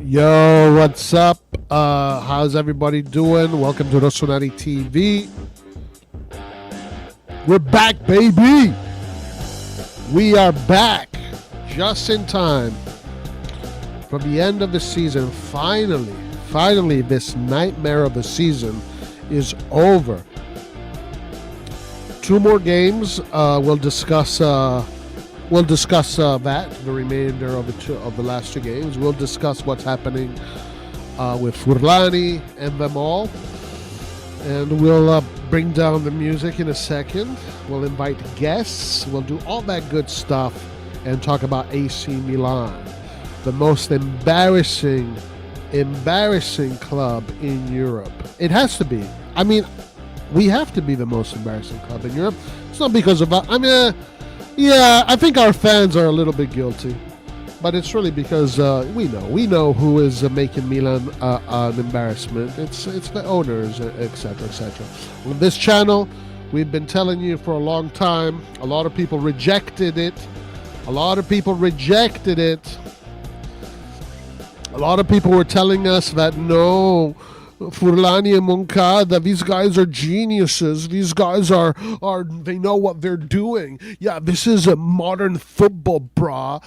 Yo, what's up? How's everybody doing? Welcome to Rossoneri TV. We're back, baby. We are back just in time for the end of the season. Finally, this nightmare of the season is over. Two more games. We'll discuss that, the remainder of the last two games. We'll discuss what's happening with Furlani and them all. And we'll bring down the music in a second. We'll invite guests. We'll do all that good stuff and talk about AC Milan, the most embarrassing club in Europe. It has to be. I mean, we have to be the most embarrassing club in Europe. It's not because of yeah, I think our fans are a little bit guilty, but it's really because we know who is making Milan an embarrassment. It's the owners, etc., etc. On this channel, we've been telling you for a long time. A lot of people rejected it. A lot of people were telling us that no, Furlani and Moncada, these guys are geniuses. These guys are they know what they're doing. Yeah, this is a modern football, brah.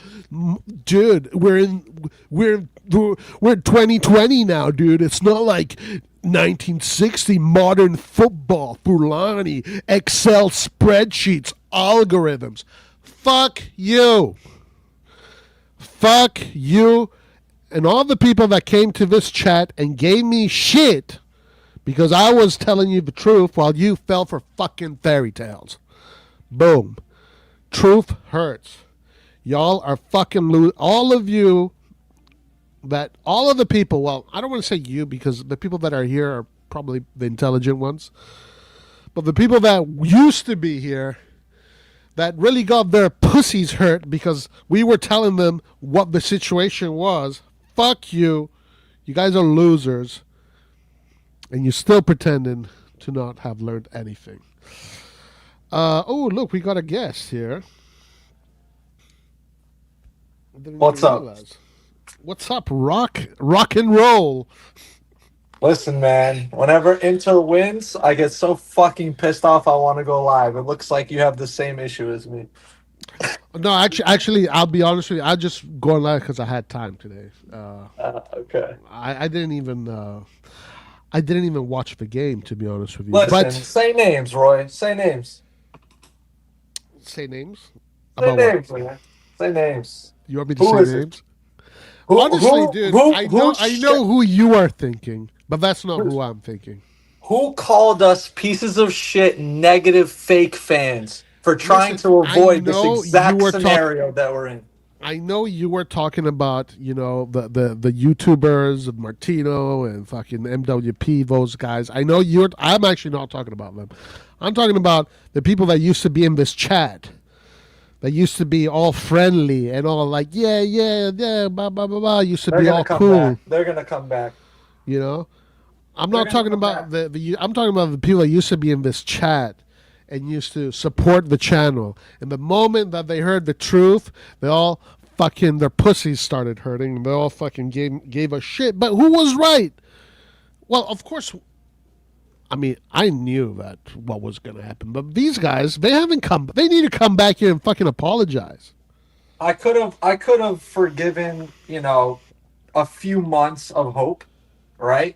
Dude, we're in 2020 now, dude. It's not like 1960 modern football. Furlani, Excel spreadsheets, algorithms. Fuck you. And all the people that came to this chat and gave me shit because I was telling you the truth while you fell for fucking fairy tales. Boom. Truth hurts. Y'all are fucking all of the people, well, I don't want to say you because the people that are here are probably the intelligent ones. But the people that used to be here that really got their pussies hurt because we were telling them what the situation was. Fuck you. You guys are losers. And you're still pretending to not have learned anything. Oh, look, we got a guest here. What's up? What's up, rock and roll? Listen, man, whenever Inter wins, I get so fucking pissed off I want to go live. It looks like you have the same issue as me. No, actually, I'll be honest with you. I just go live because I had time today. Okay. I didn't even watch the game, to be honest with you. Listen, say names, Roy. Say names. Say names? Say names, man. Say names. You want me to say names? Honestly, dude, I know who you are thinking, but that's not who I'm thinking. Who called us pieces of shit, negative, fake fans for trying to avoid this exact scenario that we're in? I know you were talking about, the YouTubers of Martino and fucking MWP, those guys. I'm actually not talking about them. I'm talking about the people that used to be in this chat. That used to be all friendly and all like, yeah, blah, blah, blah, blah. Used to be all cool. They're going to come back. You know? I'm talking about the people that used to be in this chat and used to support the channel. And the moment that they heard the truth, they all fucking, their pussies started hurting. And they all fucking gave a shit. But who was right? Well, of course, I mean, I knew that what was going to happen. But these guys, they haven't come. They need to come back here and fucking apologize. I could have forgiven, a few months of hope, right?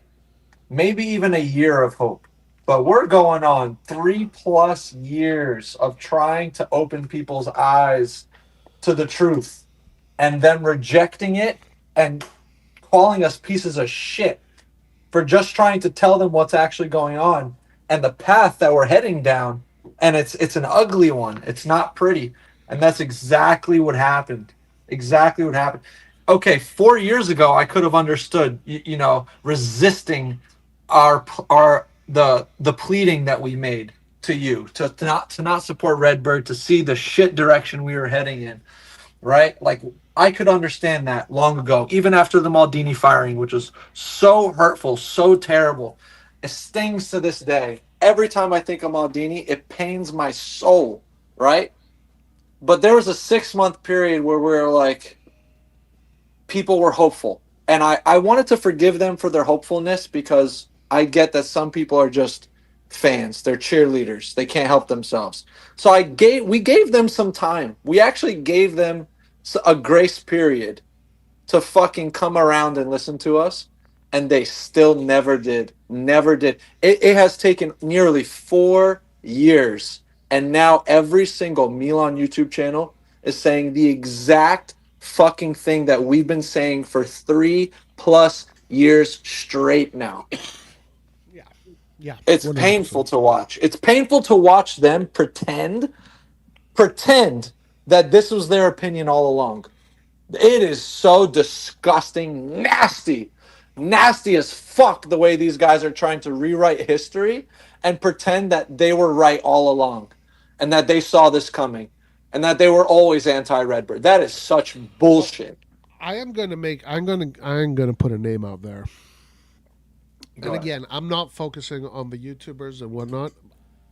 Maybe even a year of hope. But we're going on 3+ years of trying to open people's eyes to the truth and then rejecting it and calling us pieces of shit for just trying to tell them what's actually going on and the path that we're heading down. And it's an ugly one. It's not pretty. And that's exactly what happened. Okay, 4 years ago, I could have understood, resisting the pleading that we made to you to not support RedBird, to see the shit direction we were heading in, right? Like, I could understand that long ago, even after the Maldini firing, which was so hurtful, so terrible. It stings to this day. Every time I think of Maldini, it pains my soul, right? But there was a 6-month period where we were like, people were hopeful. And I wanted to forgive them for their hopefulness because I get that some people are just fans. They're cheerleaders. They can't help themselves. So we gave them some time. We actually gave them a grace period to fucking come around and listen to us, and they still never did. Never did. It has taken nearly 4 years, and now every single Milan YouTube channel is saying the exact fucking thing that we've been saying for 3+ years straight now. Yeah. It's 100%. painful to watch. It's painful to watch them pretend that this was their opinion all along. It is so disgusting, nasty as fuck the way these guys are trying to rewrite history and pretend that they were right all along and that they saw this coming and that they were always anti-RedBird. That is such bullshit. I'm gonna put a name out there. Go And ahead. again, I'm not focusing on the YouTubers and whatnot.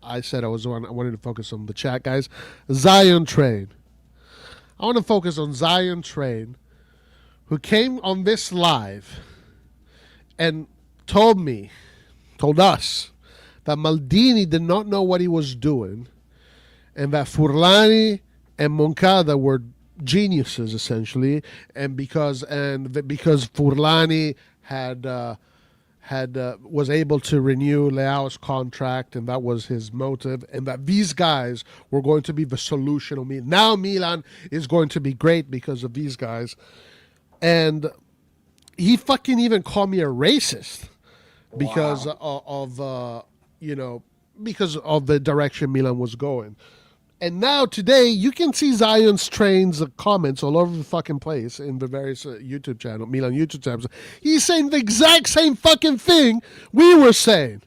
I said I wanted to focus on the chat guys. Zion Train. I want to focus on Zion Train, who came on this live and told us, that Maldini did not know what he was doing, and that Furlani and Moncada were geniuses essentially, and because Furlani was able to renew Leao's contract, and that was his motive, and that these guys were going to be the solution. Now Milan is going to be great because of these guys. And he fucking even called me a racist because because of the direction Milan was going. And now today you can see Zion's Train's comments all over the fucking place in the various YouTube channel, Milan YouTube channels. He's saying the exact same fucking thing we were saying.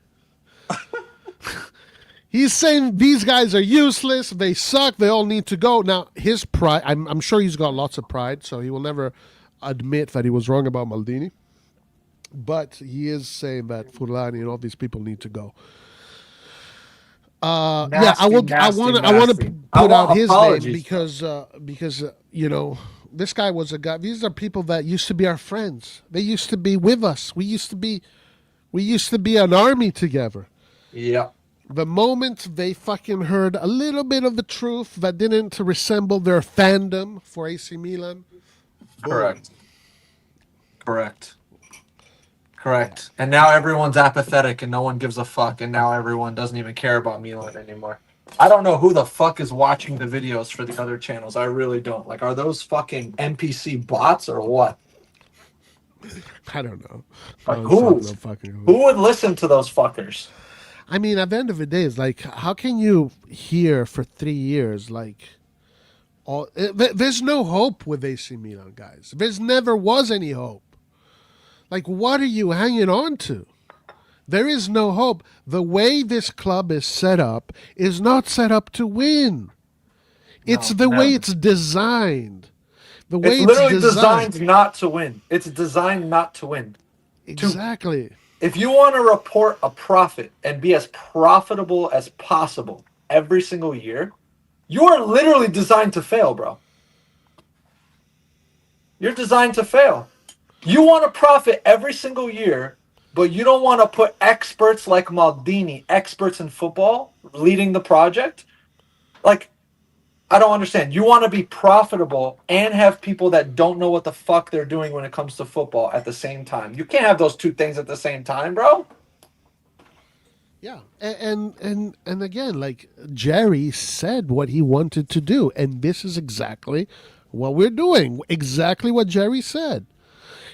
He's saying these guys are useless, they suck, they all need to go. Now his pride, I'm sure he's got lots of pride, so he will never admit that he was wrong about Maldini. But he is saying that Furlani and all these people need to go. I want to put out his name because this guy was a guy. These are people that used to be our friends. They used to be with us. We used to be an army together. Yeah. The moment they fucking heard a little bit of the truth that didn't resemble their fandom for AC Milan. Correct. And now everyone's apathetic and no one gives a fuck, and now everyone doesn't even care about Milan anymore. I don't know who the fuck is watching the videos for the other channels. I really don't. Like, are those fucking NPC bots or what? I don't know. Like, who would listen to those fuckers? I mean, at the end of the day, it's like, how can you hear for 3 years, like, there's no hope with AC Milan, guys. There's never was any hope. Like, what are you hanging on to? There is no hope. The way this club is set up is not set up to win. It's the way it's designed. The way it's literally designed not to win. It's designed not to win. Exactly. If you want to report a profit and be as profitable as possible every single year, you are literally designed to fail, bro. You're designed to fail. You want to profit every single year, but you don't want to put experts like Maldini, experts in football, leading the project. Like, I don't understand. You want to be profitable and have people that don't know what the fuck they're doing when it comes to football at the same time. You can't have those two things at the same time, bro. Yeah, and again, like, Jerry said what he wanted to do, and this is exactly what we're doing. Exactly what Jerry said.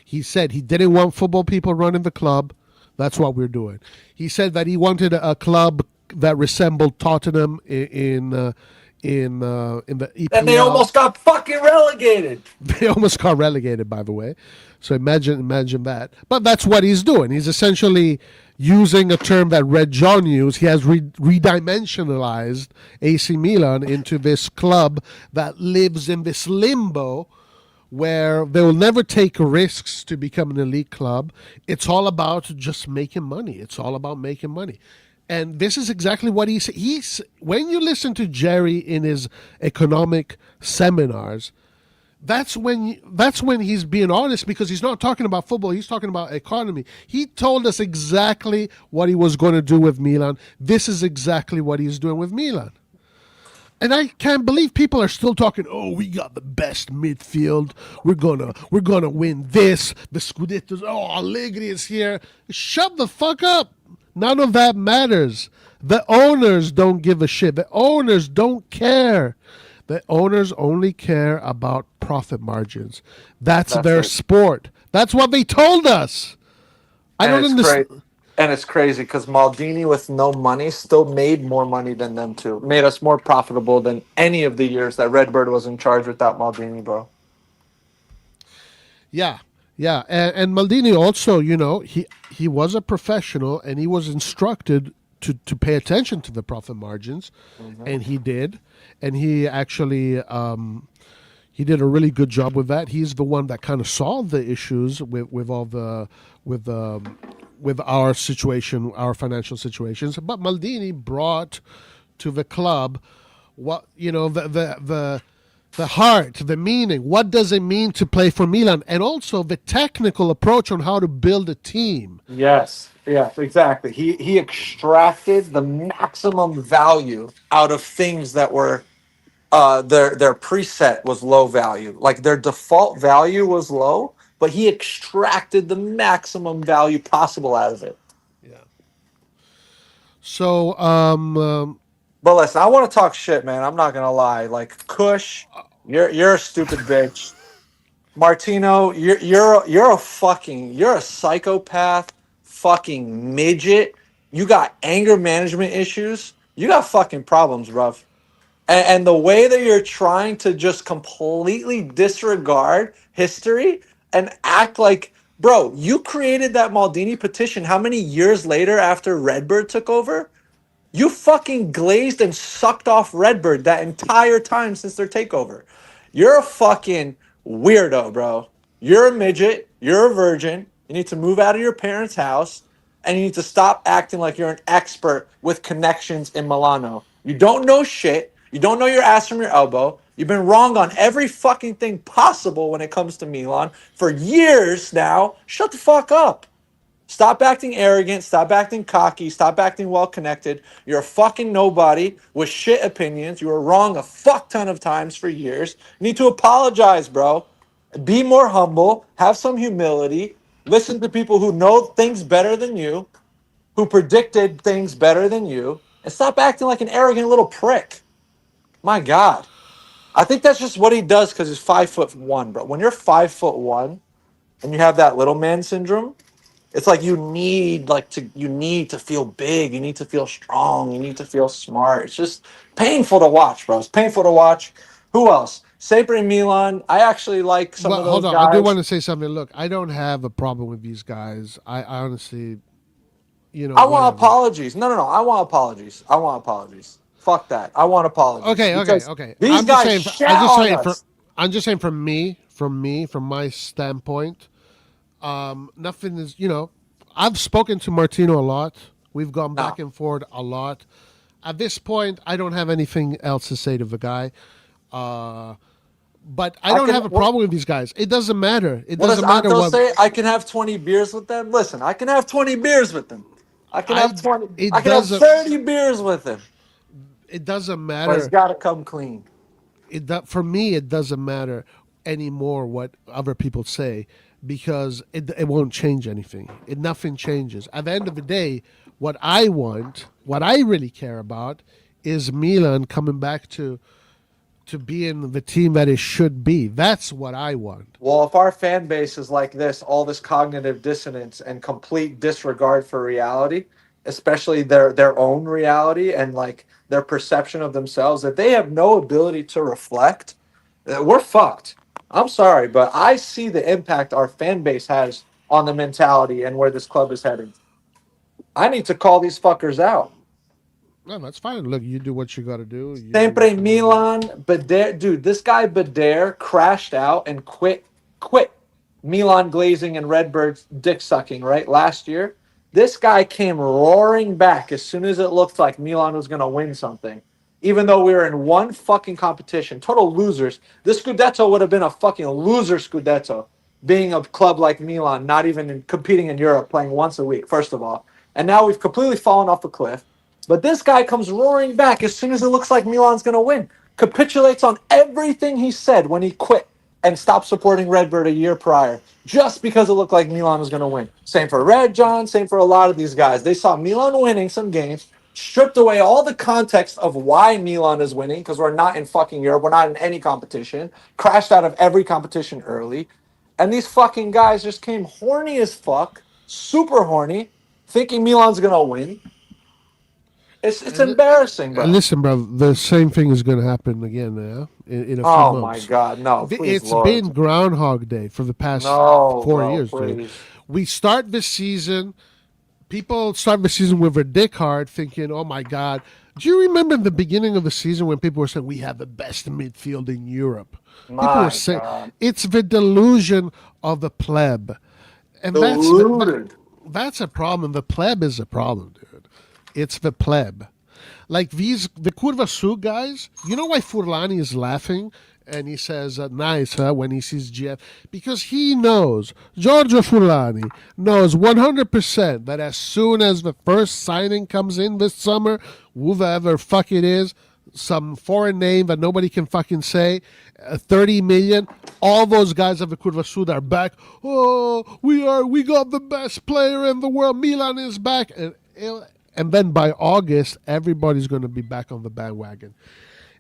He said he didn't want football people running the club. That's what we're doing. He said that he wanted a club that resembled Tottenham in the EPL. And they almost got fucking relegated. They almost got relegated, by the way. So imagine that. But that's what he's doing. He's essentially using a term that Red John used. He has redimensionalized AC Milan into this club that lives in this limbo where they will never take risks to become an elite club. It's all about just making money. It's all about making money. And this is exactly what he said. When you listen to Jerry in his economic seminars, that's when he's being honest, because he's not talking about football, he's talking about economy. He told us exactly what he was going to do with Milan. This is exactly what he's doing with Milan. And I can't believe people are still talking. Oh, we got the best midfield. We're gonna win this. The Scudettos. Oh, Allegri is here. Shut the fuck up. None of that matters. The owners don't give a shit. The owners don't care. The owners only care about profit margins. That's That's their it. sport. That's what they told us. I And don't it's great. understand. And it's crazy because Maldini, with no money, still made more money than them too. Made us more profitable than any of the years that Redbird was in charge without Maldini, bro. Yeah, yeah, and Maldini also, he was a professional and he was instructed to pay attention to the profit margins, Hmm. and he did, and he actually he did a really good job with that. He's the one that kind of solved the issues with all the with with our situation, our financial situations. But Maldini brought to the club what the heart, the meaning. What does it mean to play for Milan, and also the technical approach on how to build a team. Yes, yes, exactly. He extracted the maximum value out of things that were their preset was low value. Like their default value was low, but he extracted the maximum value possible out of it. Yeah. So, But listen, I want to talk shit, man. I'm not gonna lie. Like Kush, you're a stupid bitch. Martino, you're a fucking you're a psychopath, fucking midget. You got anger management issues. You got fucking problems, bruv. And the way that you're trying to just completely disregard history and act like, bro, you created that Maldini petition how many years later after Redbird took over? You fucking glazed and sucked off Redbird that entire time since their takeover. You're a fucking weirdo, bro. You're a midget. You're a virgin. You need to move out of your parents' house and you need to stop acting like you're an expert with connections in Milano. You don't know shit. You don't know your ass from your elbow. You've been wrong on every fucking thing possible when it comes to Milan for years now. Shut the fuck up. Stop acting arrogant. Stop acting cocky. Stop acting well connected. You're a fucking nobody with shit opinions. You were wrong a fuck ton of times for years. You need to apologize, bro. Be more humble. Have some humility. Listen to people who know things better than you, who predicted things better than you, and stop acting like an arrogant little prick. My God. I think that's just what he does because he's 5'1", bro. When you're 5'1" and you have that little man syndrome, it's like you need to feel big, you need to feel strong, you need to feel smart. It's just painful to watch, bro. It's painful to watch. Who else? Sempre Milan. I actually like some well, of hold those on. I do guys. want to say something. Look, I don't have a problem with these guys. I honestly, I want whatever. apologies. No, no, no. I want apologies. I want apologies. Fuck that. I want apologies Okay, okay, because okay. these I'm just guys saying. shat on us. I'm just saying from my standpoint. Nothing is. I've spoken to Martino a lot. We've gone back No, and forth a lot. At this point, I don't have anything else to say to the guy. Uh, but I I don't can. have a problem with these guys. It doesn't matter. It What does doesn't matter Anto what say? I can have 20 beers with them. Listen, I can have 20 beers with them. I can have I. 20. I It can have doesn't. 30 beers with him. It doesn't But it's matter. got to come clean. For me, it doesn't matter anymore what other people say, because it won't change anything. Nothing changes. At the end of the day, what I want, what I really care about, is Milan coming back to being the team that it should be. That's what I want. Well, if our fan base is like this, all this cognitive dissonance and complete disregard for reality, especially their own reality and like their perception of themselves, if they have no ability to reflect, we're fucked. I'm sorry, but I see the impact our fan base has on the mentality and where this club is heading. I need to call these fuckers out. No, that's fine. Look, you do what you got to do. You do Sempre what you got to do. Milan, Bader, dude, this guy Bader crashed out and quit Milan glazing and Redbird's dick sucking, right? Last year. This guy came roaring back as soon as it looked like Milan was going to win something. even though we were in one fucking competition. Total losers. This Scudetto would have been a fucking loser Scudetto, being a club like Milan, not even competing in Europe, playing once a week, first of all. And now we've completely fallen off a cliff. But this guy comes roaring back as soon as it looks like Milan's going to win. Capitulates on everything he said when he quit and stopped supporting RedBird a year prior, just because it looked like Milan was going to win. Same for Red John, same for a lot of these guys. They saw Milan winning some games, stripped away all the context of why Milan is winning, because we're not in fucking Europe, we're not in any competition, crashed out of every competition early. And these fucking guys just came horny as fuck, super horny, thinking Milan's going to win. It's embarrassing, bro. Listen, bro, the same thing is going to happen again now in a few months. Oh my God, no! Please, It's Lord. been Groundhog Day for the past 4 years, dude. We start the season. People start the season with their dick hard, thinking, "Oh my God." Do you remember the beginning of the season when people were saying we have the best midfield in Europe? People were saying it's the delusion of the pleb, and that's a problem. The pleb is a problem, dude. It's the pleb. Like the Curva Sud guys, you know why Furlani is laughing? And he says, nice, huh, when he sees GF? Because he knows, Giorgio Furlani knows 100% that as soon as the first signing comes in this summer, whoever fuck it is, some foreign name that nobody can fucking say, 30 million, all those guys of the Curva Sud are back. Oh, we got the best player in the world. Milan is back. And then by August, everybody's going to be back on the bandwagon.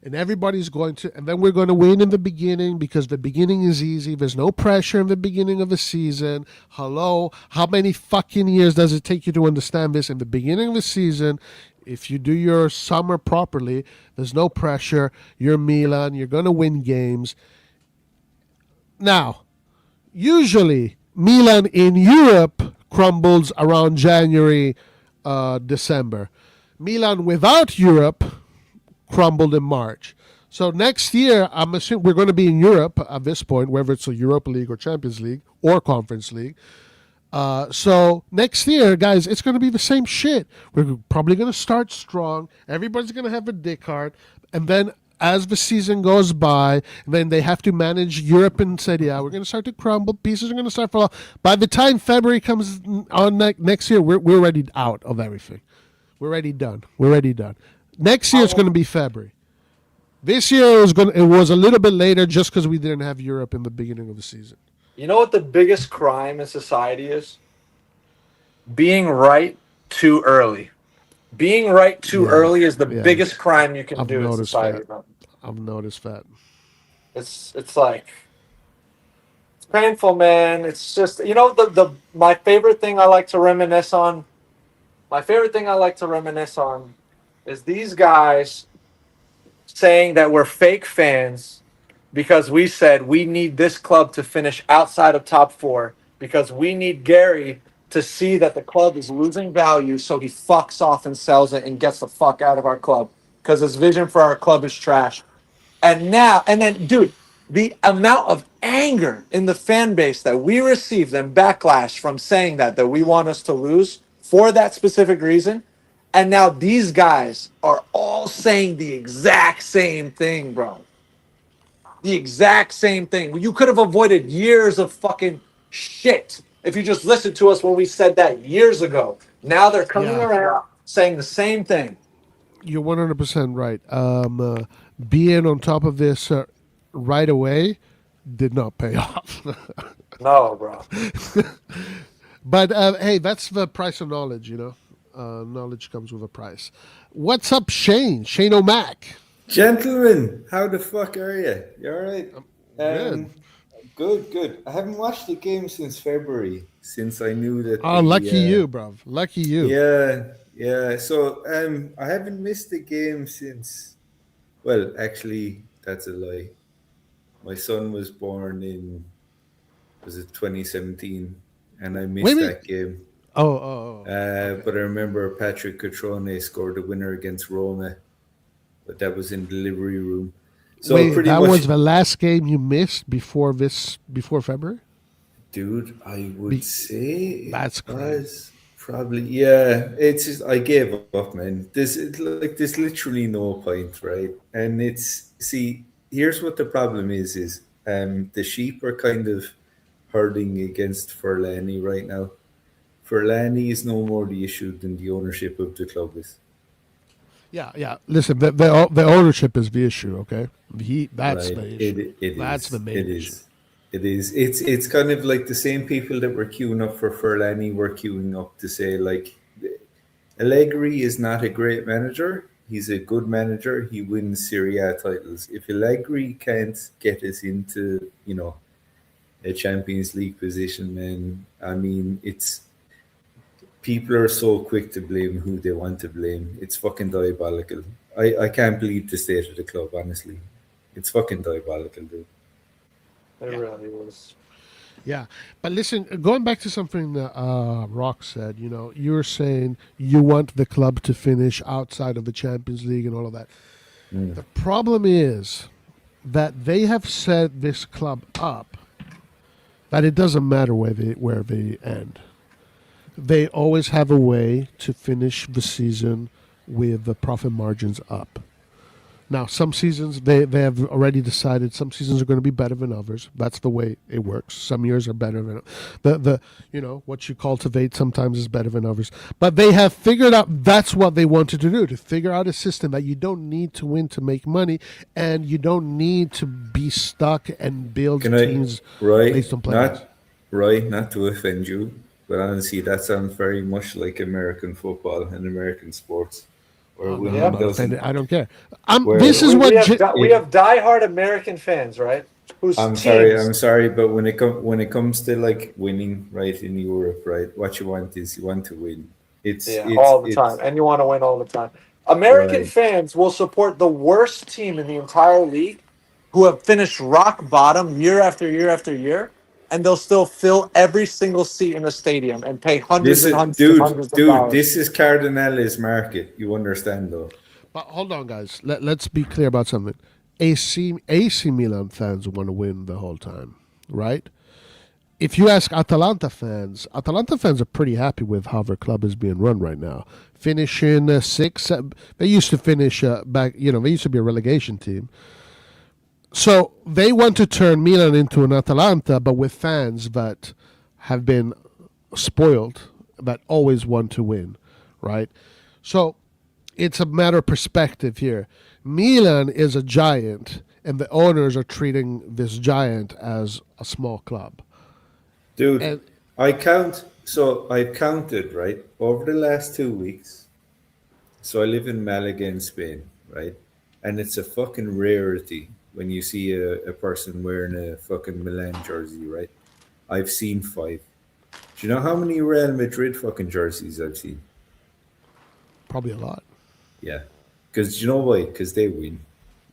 And everybody's going to, and then we're going to win in the beginning because the beginning is easy. There's no pressure in the beginning of the season. Hello? How many fucking years does it take you to understand this? In the beginning of the season, if you do your summer properly, there's no pressure. You're Milan. You're going to win games. Now, usually, Milan in Europe crumbles around January, December. Milan without Europe crumbled in March. So next year, I'm assuming we're going to be in Europe at this point, whether it's a Europa League or Champions League or Conference League. So next year, guys, it's going to be the same shit. We're probably going to start strong. Everybody's going to have a dick hard. And then as the season goes by, then they have to manage Europe and say, yeah, we're going to start to crumble. Pieces are going to start falling off. By the time February comes on next year, we're already out of everything. We're already done. Next year it's going to be February. This year it was a little bit later just because we didn't have Europe in the beginning of the season. You know what the biggest crime in society is? Being right too early. Being right too early is the biggest crime you can do in society. I've noticed that. It's like it's painful, man. It's just my favorite thing I like to reminisce on. My favorite thing I like to reminisce on is these guys saying that we're fake fans because we said we need this club to finish outside of top 4 because we need Gary to see that the club is losing value, so he fucks off and sells it and gets the fuck out of our club because his vision for our club is trash. And then, dude, the amount of anger in the fan base that we received and backlash from saying that we want us to lose for that specific reason. And now these guys are all saying the exact same thing, bro. The exact same thing. You could have avoided years of fucking shit if you just listened to us when we said that years ago. Now they're coming around saying the same thing. You're 100% right. Being on top of this right away did not pay off. No, bro. But hey, that's the price of knowledge, you know. Knowledge comes with a price. What's up, Shane? Shane O'Mac. Gentlemen, how the fuck are you? You all right? Good. Good. I haven't watched the game since February, since I knew that. Oh, lucky you, bro. Lucky you. Yeah. So I haven't missed the game since. Well, actually, that's a lie. My son was born in 2017, and I missed that game. But I remember Patrick Cutrone scored the winner against Roma, but that was in the delivery room. So that was the last game you missed before February? Dude, I would say that's was Probably, yeah. It's just, I gave up, man. There's literally no point, right? And here's what the problem is the sheep are kind of herding against Furlani right now. Furlani is no more the issue than the ownership of the club is. Yeah. Listen, the ownership is the issue. Okay, that's Right. the issue. That's the main issue. It is. It's kind of like the same people that were queuing up for Furlani were queuing up to say like Allegri is not a great manager. He's a good manager. He wins Serie A titles. If Allegri can't get us into, a Champions League position, then I mean, it's people are so quick to blame who they want to blame. It's fucking diabolical. I can't believe the state of the club, honestly. It's fucking diabolical, dude. It really was. Yeah, but listen, going back to something that Rock said, you're saying you want the club to finish outside of the Champions League and all of that. The problem is that they have set this club up that it doesn't matter where they end. They always have a way to finish the season with the profit margins up. Now, some seasons they have already decided some seasons are going to be better than others. That's the way it works. Some years are better than the what you cultivate sometimes is better than others. But they have figured out that's what they wanted to figure out a system that you don't need to win to make money, and you don't need to be stuck and build teams based on players. Not to offend you, but honestly, that sounds very much like American football and American sports. I don't care. We have diehard American fans, right? I'm sorry, but when it comes to like winning, right, in Europe, right, what you want is you want to win. It's all the time, and you want to win all the time. American fans will support the worst team in the entire league, who have finished rock bottom year after year after year, and they'll still fill every single seat in the stadium and pay hundreds of dollars. Dude, this is Cardinales market. You understand, though. But hold on, guys. Let's be clear about something. AC Milan fans want to win the whole time, right? If you ask Atalanta fans are pretty happy with how their club is being run right now. Finishing sixth. They used to finish back. They used to be a relegation team. So they want to turn Milan into an Atalanta, but with fans that have been spoiled, that always want to win, right? So it's a matter of perspective here. Milan is a giant, and the owners are treating this giant as a small club. Dude, I've counted, right, over the last 2 weeks. So I live in Malaga in Spain, right? And it's a fucking rarity when you see a person wearing a fucking Milan jersey, right? I've seen 5. Do you know how many Real Madrid fucking jerseys I've seen? Probably a lot. Yeah. Because you know why? Because they win.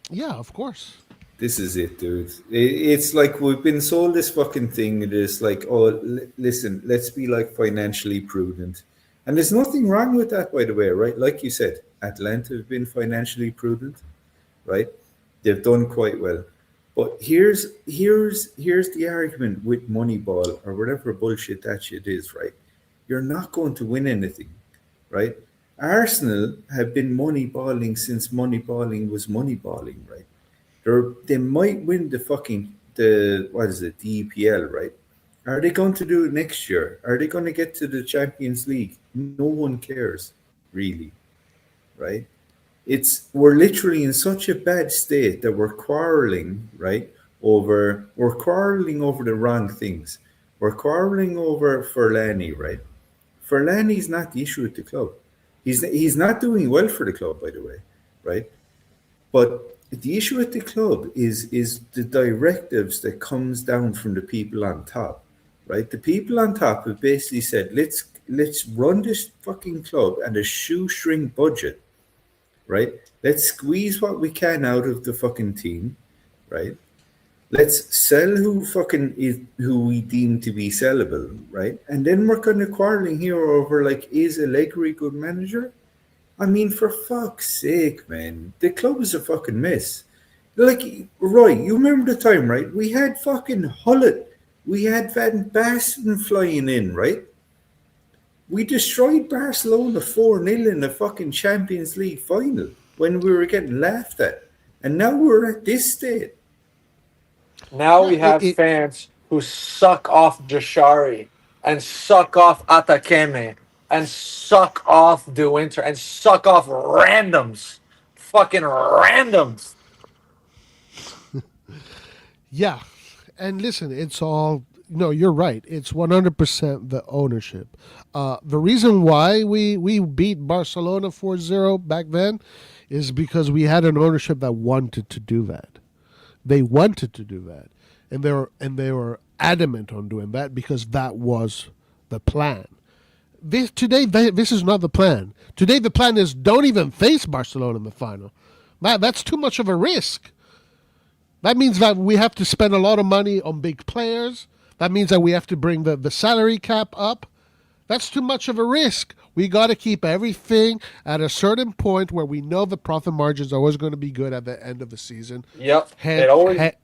Yeah, of course. This is it, dude. It's like we've been sold this fucking thing. It is like, listen, let's be like financially prudent. And there's nothing wrong with that, by the way, right? Like you said, Atlanta have been financially prudent, right? They've done quite well. But here's the argument with Moneyball or whatever bullshit that shit is, right? You're not going to win anything, right? Arsenal have been moneyballing since moneyballing was moneyballing, right? They might win the EPL, right? Are they going to do it next year? Are they going to get to the Champions League? No one cares, really, right? We're literally in such a bad state that we're quarreling, right? We're quarreling over the wrong things. We're quarreling over Furlani, right? Furlani's not the issue at the club. He's not doing well for the club, by the way, right? But the issue at the club is the directives that comes down from the people on top, right? The people on top have basically said, let's run this fucking club at a shoestring budget, right? Let's squeeze what we can out of the fucking team, right? Let's sell who we deem to be sellable, right? And then we're kind of quarreling here over like, is Allegri a good manager? I mean, for fuck's sake, man, the club is a fucking mess. Like, Roy, you remember the time, right? We had fucking Hullet, we had Van Basten flying in, right? We destroyed Barcelona 4-0 in the fucking Champions League final when we were getting laughed at. And now we're at this state. Now Yeah, we have fans who suck off Jashari and suck off Atakeme and suck off De Winter and suck off randoms. Fucking randoms. Yeah, and listen, it's all no. You're right. It's 100% the ownership. The reason why we beat Barcelona 4-0 back then is because we had an ownership that wanted to do that. They wanted to do that, and they were adamant on doing that because that was the plan. This is not the plan. Today the plan is don't even face Barcelona in the final. That's too much of a risk. That means that we have to spend a lot of money on big players. That means that we have to bring the salary cap up. That's too much of a risk. We got to keep everything at a certain point where we know the profit margins are always going to be good at the end of the season. Yep. Hence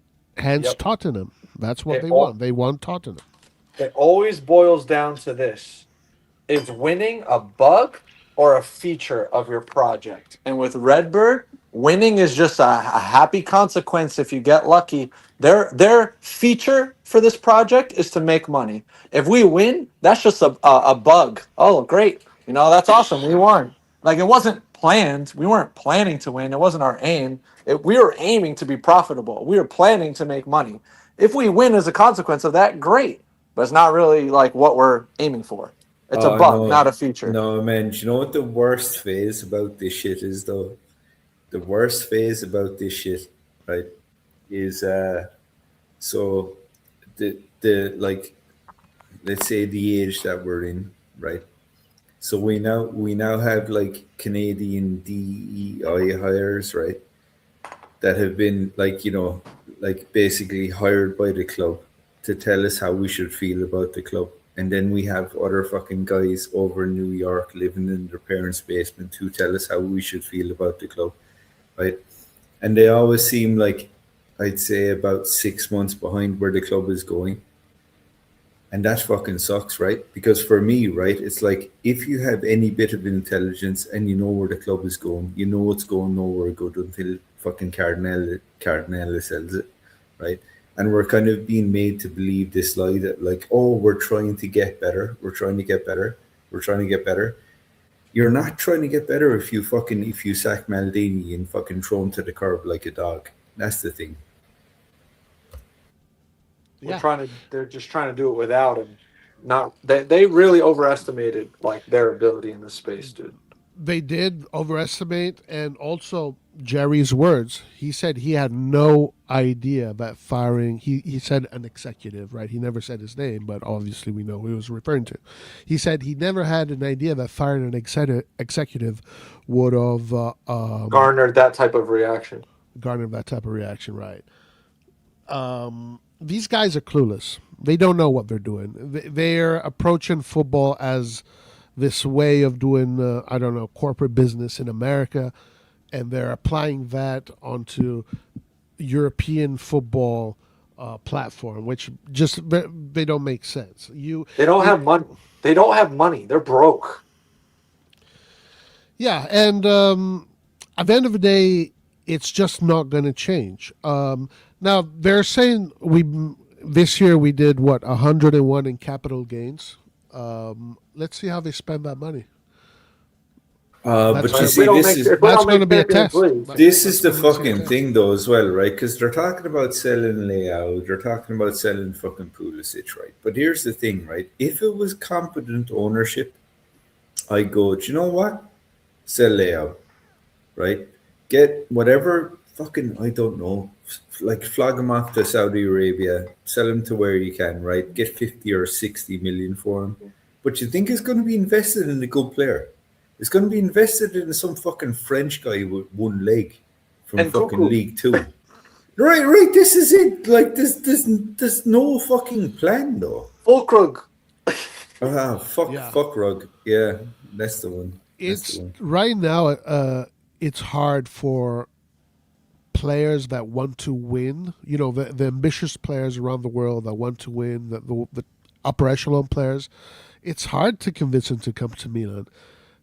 Yep. Tottenham. That's what they want. They want Tottenham. It always boils down to this. Is winning a bug or a feature of your project? And with RedBird, winning is just a happy consequence if you get lucky. Their feature for this project is to make money. If we win, that's just a bug. Oh, great. That's awesome. We won. Like, it wasn't planned. We weren't planning to win. It wasn't our aim. We were aiming to be profitable. We were planning to make money. If we win as a consequence of that, great. But it's not really like what we're aiming for. It's a bug, not a feature. No, man. Do you know what the worst phase about this shit is, though? The worst phase about this shit, right, is so the like, let's say the age that we're in, right? So we now have like Canadian DEI hires, right, that have been like basically hired by the club to tell us how we should feel about the club. And then we have other fucking guys over in New York living in their parents' basement who tell us how we should feel about the club, right? And they always seem like, I'd say, about 6 months behind where the club is going. And that fucking sucks, right? Because for me, right, it's like if you have any bit of intelligence and you know where the club is going, you know it's going nowhere good until fucking Cardinale sells it, right? And we're kind of being made to believe this lie that, like, oh, we're trying to get better. We're trying to get better. We're trying to get better. You're not trying to get better if you sack Maldini and fucking throw him to the curb like a dog. That's the thing. They're just trying to do it without him. They really overestimated like their ability in this space, dude. They did overestimate, and also Jerry's words. He said he had no idea that firing. He said an executive, right? He never said his name, but obviously we know who he was referring to. He said he never had an idea that firing an executive would have garnered that type of reaction. Right? These guys are clueless. They don't know what they're doing. They're approaching football as this way of doing, corporate business in America, and they're applying that onto European football platform, which just they don't make sense. They don't have money. They don't have money. They're broke. Yeah, and at the end of the day, it's just not going to change. Now they're saying this year we did 101 in capital gains. Let's see how they spend that money. But you see, that's going to be a test. This is the fucking thing, though, as well, right? Because they're talking about selling Leao, they're talking about selling fucking Pulisic, right? But here's the thing, right? If it was competent ownership, I go, do you know what? Sell Leao, right? Get whatever fucking, I don't know, like flog him off to Saudi Arabia, sell him to where you can, right? Get 50 or 60 million for him. But you think it's going to be invested in a good player? It's going to be invested in some fucking French guy with one leg from and fucking Goku. League Two. Right. This is it. Like, there's no fucking plan, though. Fulkrug. Fuck rug. Yeah, that's the one. Right now, it's hard for players that want to win. You know, the ambitious players around the world that want to win, the upper echelon players. It's hard to convince him to come to Milan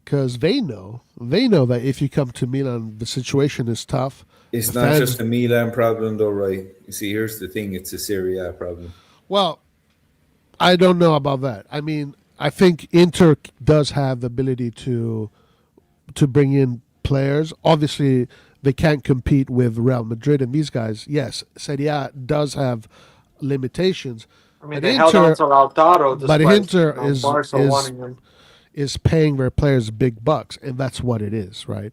because they know that if you come to Milan, the situation is tough. It's The not fans, just a Milan problem, though, right? You see, here's the thing: it's a Serie A problem. well, I don't know about that. I mean, I think Inter does have the ability to bring in players. Obviously, they can't compete with Real Madrid and these guys. Yes, Serie A does have limitations. I mean, But they held on to Lautaro but despite Inter Barca wanting him. is paying their players big bucks, and that's what it is, right?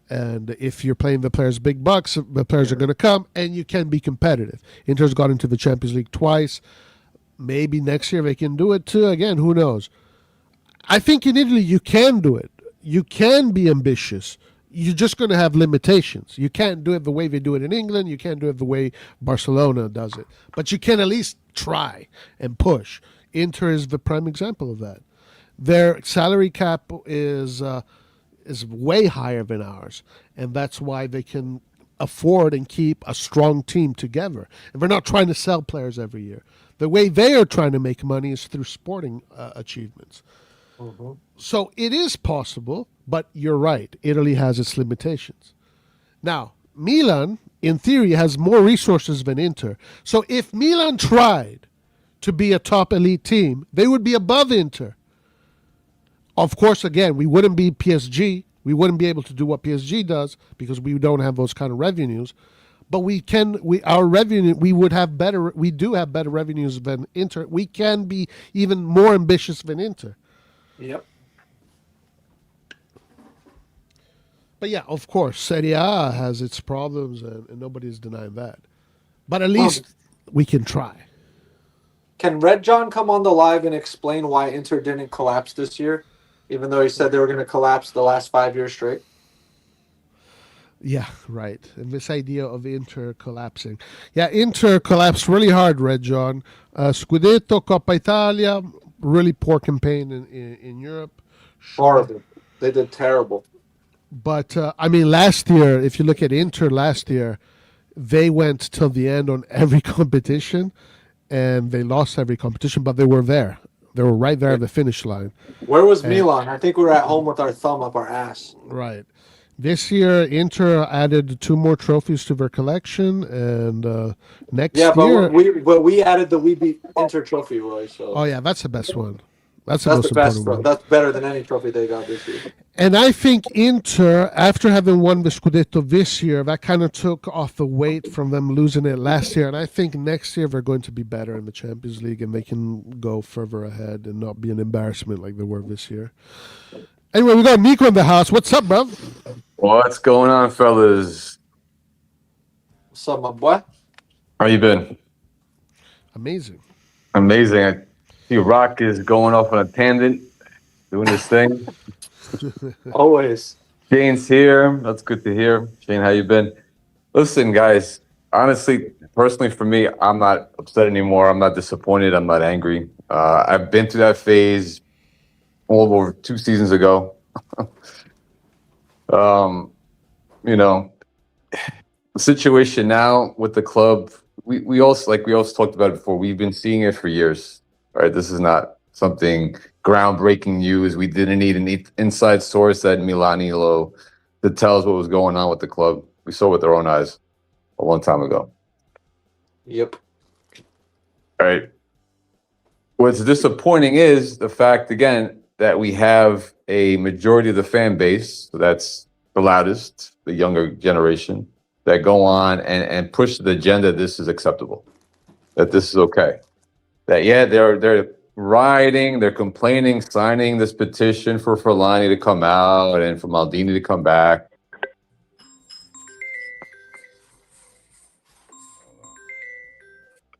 And if you're playing the players big bucks, the players are going to come, and you can be competitive. Inter's got into the Champions League twice. Maybe next year they can do it too. Again, who knows? I think in Italy you can do it. You can be ambitious. You're just going to have limitations. You can't do it the way they do it in England. You can't do it the way Barcelona does it. But you can at least try and push. Inter is the prime example of that. Their salary cap is way higher than ours, and that's why they can afford and keep a strong team together. And they're not trying to sell players every year. The way they are trying to make money is through sporting achievements. Mm-hmm. So it is possible, but you're right. Italy has its limitations. Now, Milan, in theory, has more resources than Inter. So if Milan tried to be a top elite team, they would be above Inter. Of course, again, we wouldn't be PSG. We wouldn't be able to do what PSG does because we don't have those kind of revenues. But we would have better. We do have better revenues than Inter. We can be even more ambitious than Inter. Yep. But yeah, of course, Serie A has its problems, and nobody's denying that. But at least we can try. Can Red John come on the live and explain why Inter didn't collapse this year, even though he said they were going to collapse the last 5 years straight? Yeah, right. And this idea of Inter collapsing. Yeah, Inter collapsed really hard, Red John. Scudetto, Coppa Italia, really poor campaign in Europe. Horrible. They did terrible. But, I mean, last year, if you look at Inter last year, they went till the end on every competition, and they lost every competition, but they were there. They were right there at the finish line. Where was Milan? I think we were at home with our thumb up our ass. Right. This year, Inter added 2 more trophies to their collection, and next year... but we added the We Beat Inter trophy, Roy. So. Oh, yeah, that's the best one. That's the most best important one. one. That's better than any trophy they got this year. And I think Inter, after having won the Scudetto this year, that kind of took off the weight from them losing it last year. And I think next year they're going to be better in the Champions League, and they can go further ahead and not be an embarrassment like they were this year. Anyway, we got Nico in the house. What's up, bro? What's going on, fellas? What's up, my boy? How you been? Amazing. Amazing. I see Rock is going off on a tangent, doing his thing. Always. Shane's here. That's good to hear. Shane, how you been? Listen, guys, honestly, personally for me, I'm not upset anymore. I'm not disappointed. I'm not angry. I've been through that phase all over 2 seasons ago. The situation now with the club, we also talked about it before. We've been seeing it for years, right? This is not something groundbreaking news. We didn't need an inside source at Milanilo to tell us what was going on with the club. We saw it with our own eyes a long time ago. Yep. All right. What's disappointing is the fact, again, that we have a majority of the fan base, so that's the loudest, the younger generation, that go on and push the agenda this is acceptable, that this is okay. That, yeah, they're rioting, they're complaining, signing this petition for Forlani to come out and for Maldini to come back.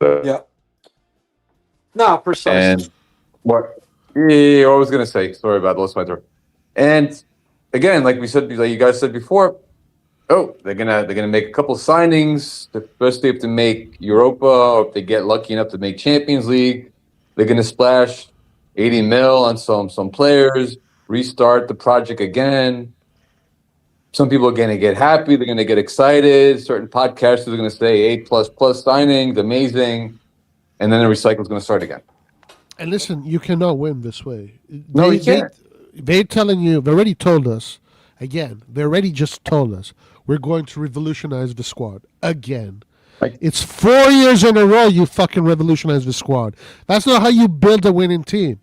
Yeah. No, precisely. And what? Yeah, I was gonna say. Sorry about lost my throat. And again, like you guys said before, they're gonna make a couple signings. First, they have to make Europa, or if they get lucky enough to make Champions League, they're gonna splash 80 mil on some players, restart the project again. Some people are gonna get happy. They're gonna get excited. Certain podcasters are gonna say A++ signings, amazing, and then the recycle is gonna start again. And listen, you cannot win this way. No, you can't. They're telling you. They already told us. Again, they already just told us we're going to revolutionize the squad again. Like, It's 4 years in a row you fucking revolutionize the squad. That's not how you build a winning team.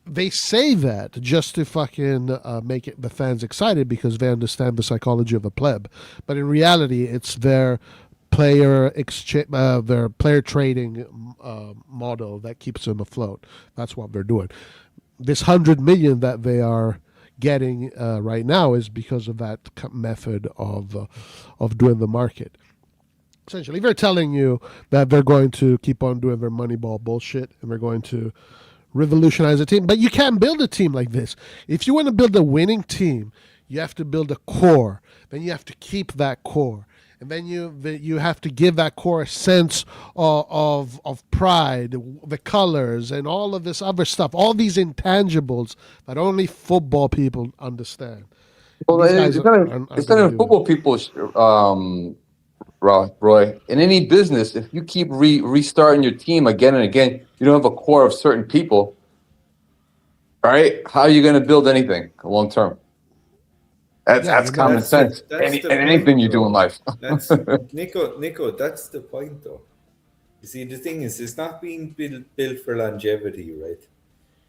They say that just to fucking make the fans excited because they understand the psychology of a pleb. But in reality, it's their player exchange, their player trading model that keeps them afloat. That's what they're doing. This 100 million that they are getting right now is because of that method of doing the market. Essentially, they're telling you that they're going to keep on doing their Moneyball bullshit and they're going to revolutionize a team. But you can't build a team like this. If you want to build a winning team, you have to build a core. Then you have to keep that core. And then you have to give that core a sense of pride, the colors, and all of this other stuff, all these intangibles that only football people understand. well, These guys it's not, are it's gonna not do football people, Roy. In any business, if you keep restarting your team again and again, you don't have a core of certain people. All right, how are you going to build anything long term? That's common sense. Anything you do in life. That's Nico. That's the point, though. You see, the thing is, it's not being built for longevity, right?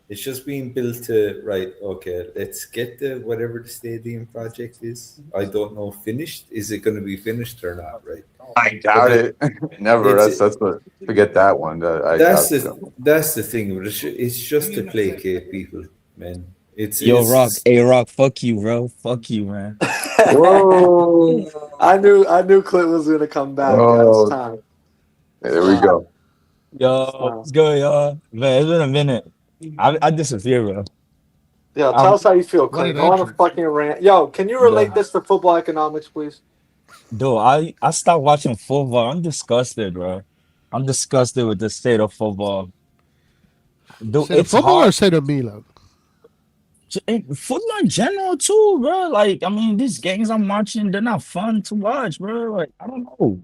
It's just being built to right. Okay, let's get the whatever the stadium project is. I don't know. Finished? Is it going to be finished or not? Right? I doubt it. Never. That's the forget that one. That's the thing. It's just to placate people, man. Rock. Hey, Rock. Fuck you, bro. Fuck you, man. Whoa! I knew Clint was gonna come back. Oh. It's time. There we go. Yo, what's good, y'all? Man, it's been a minute. I disappear, bro. Yeah, tell us how you feel, What Clint. an I want to entrance. fucking rant. Yo, can you relate Yeah. this to football economics, please? Dude, I stopped watching football. I'm disgusted, bro. I'm disgusted with the state of football. Dude, State of it's football or hard. state of Milan? Football in general too, bro. Like, I mean, these games I'm watching, they're not fun to watch, bro. Like, I don't know.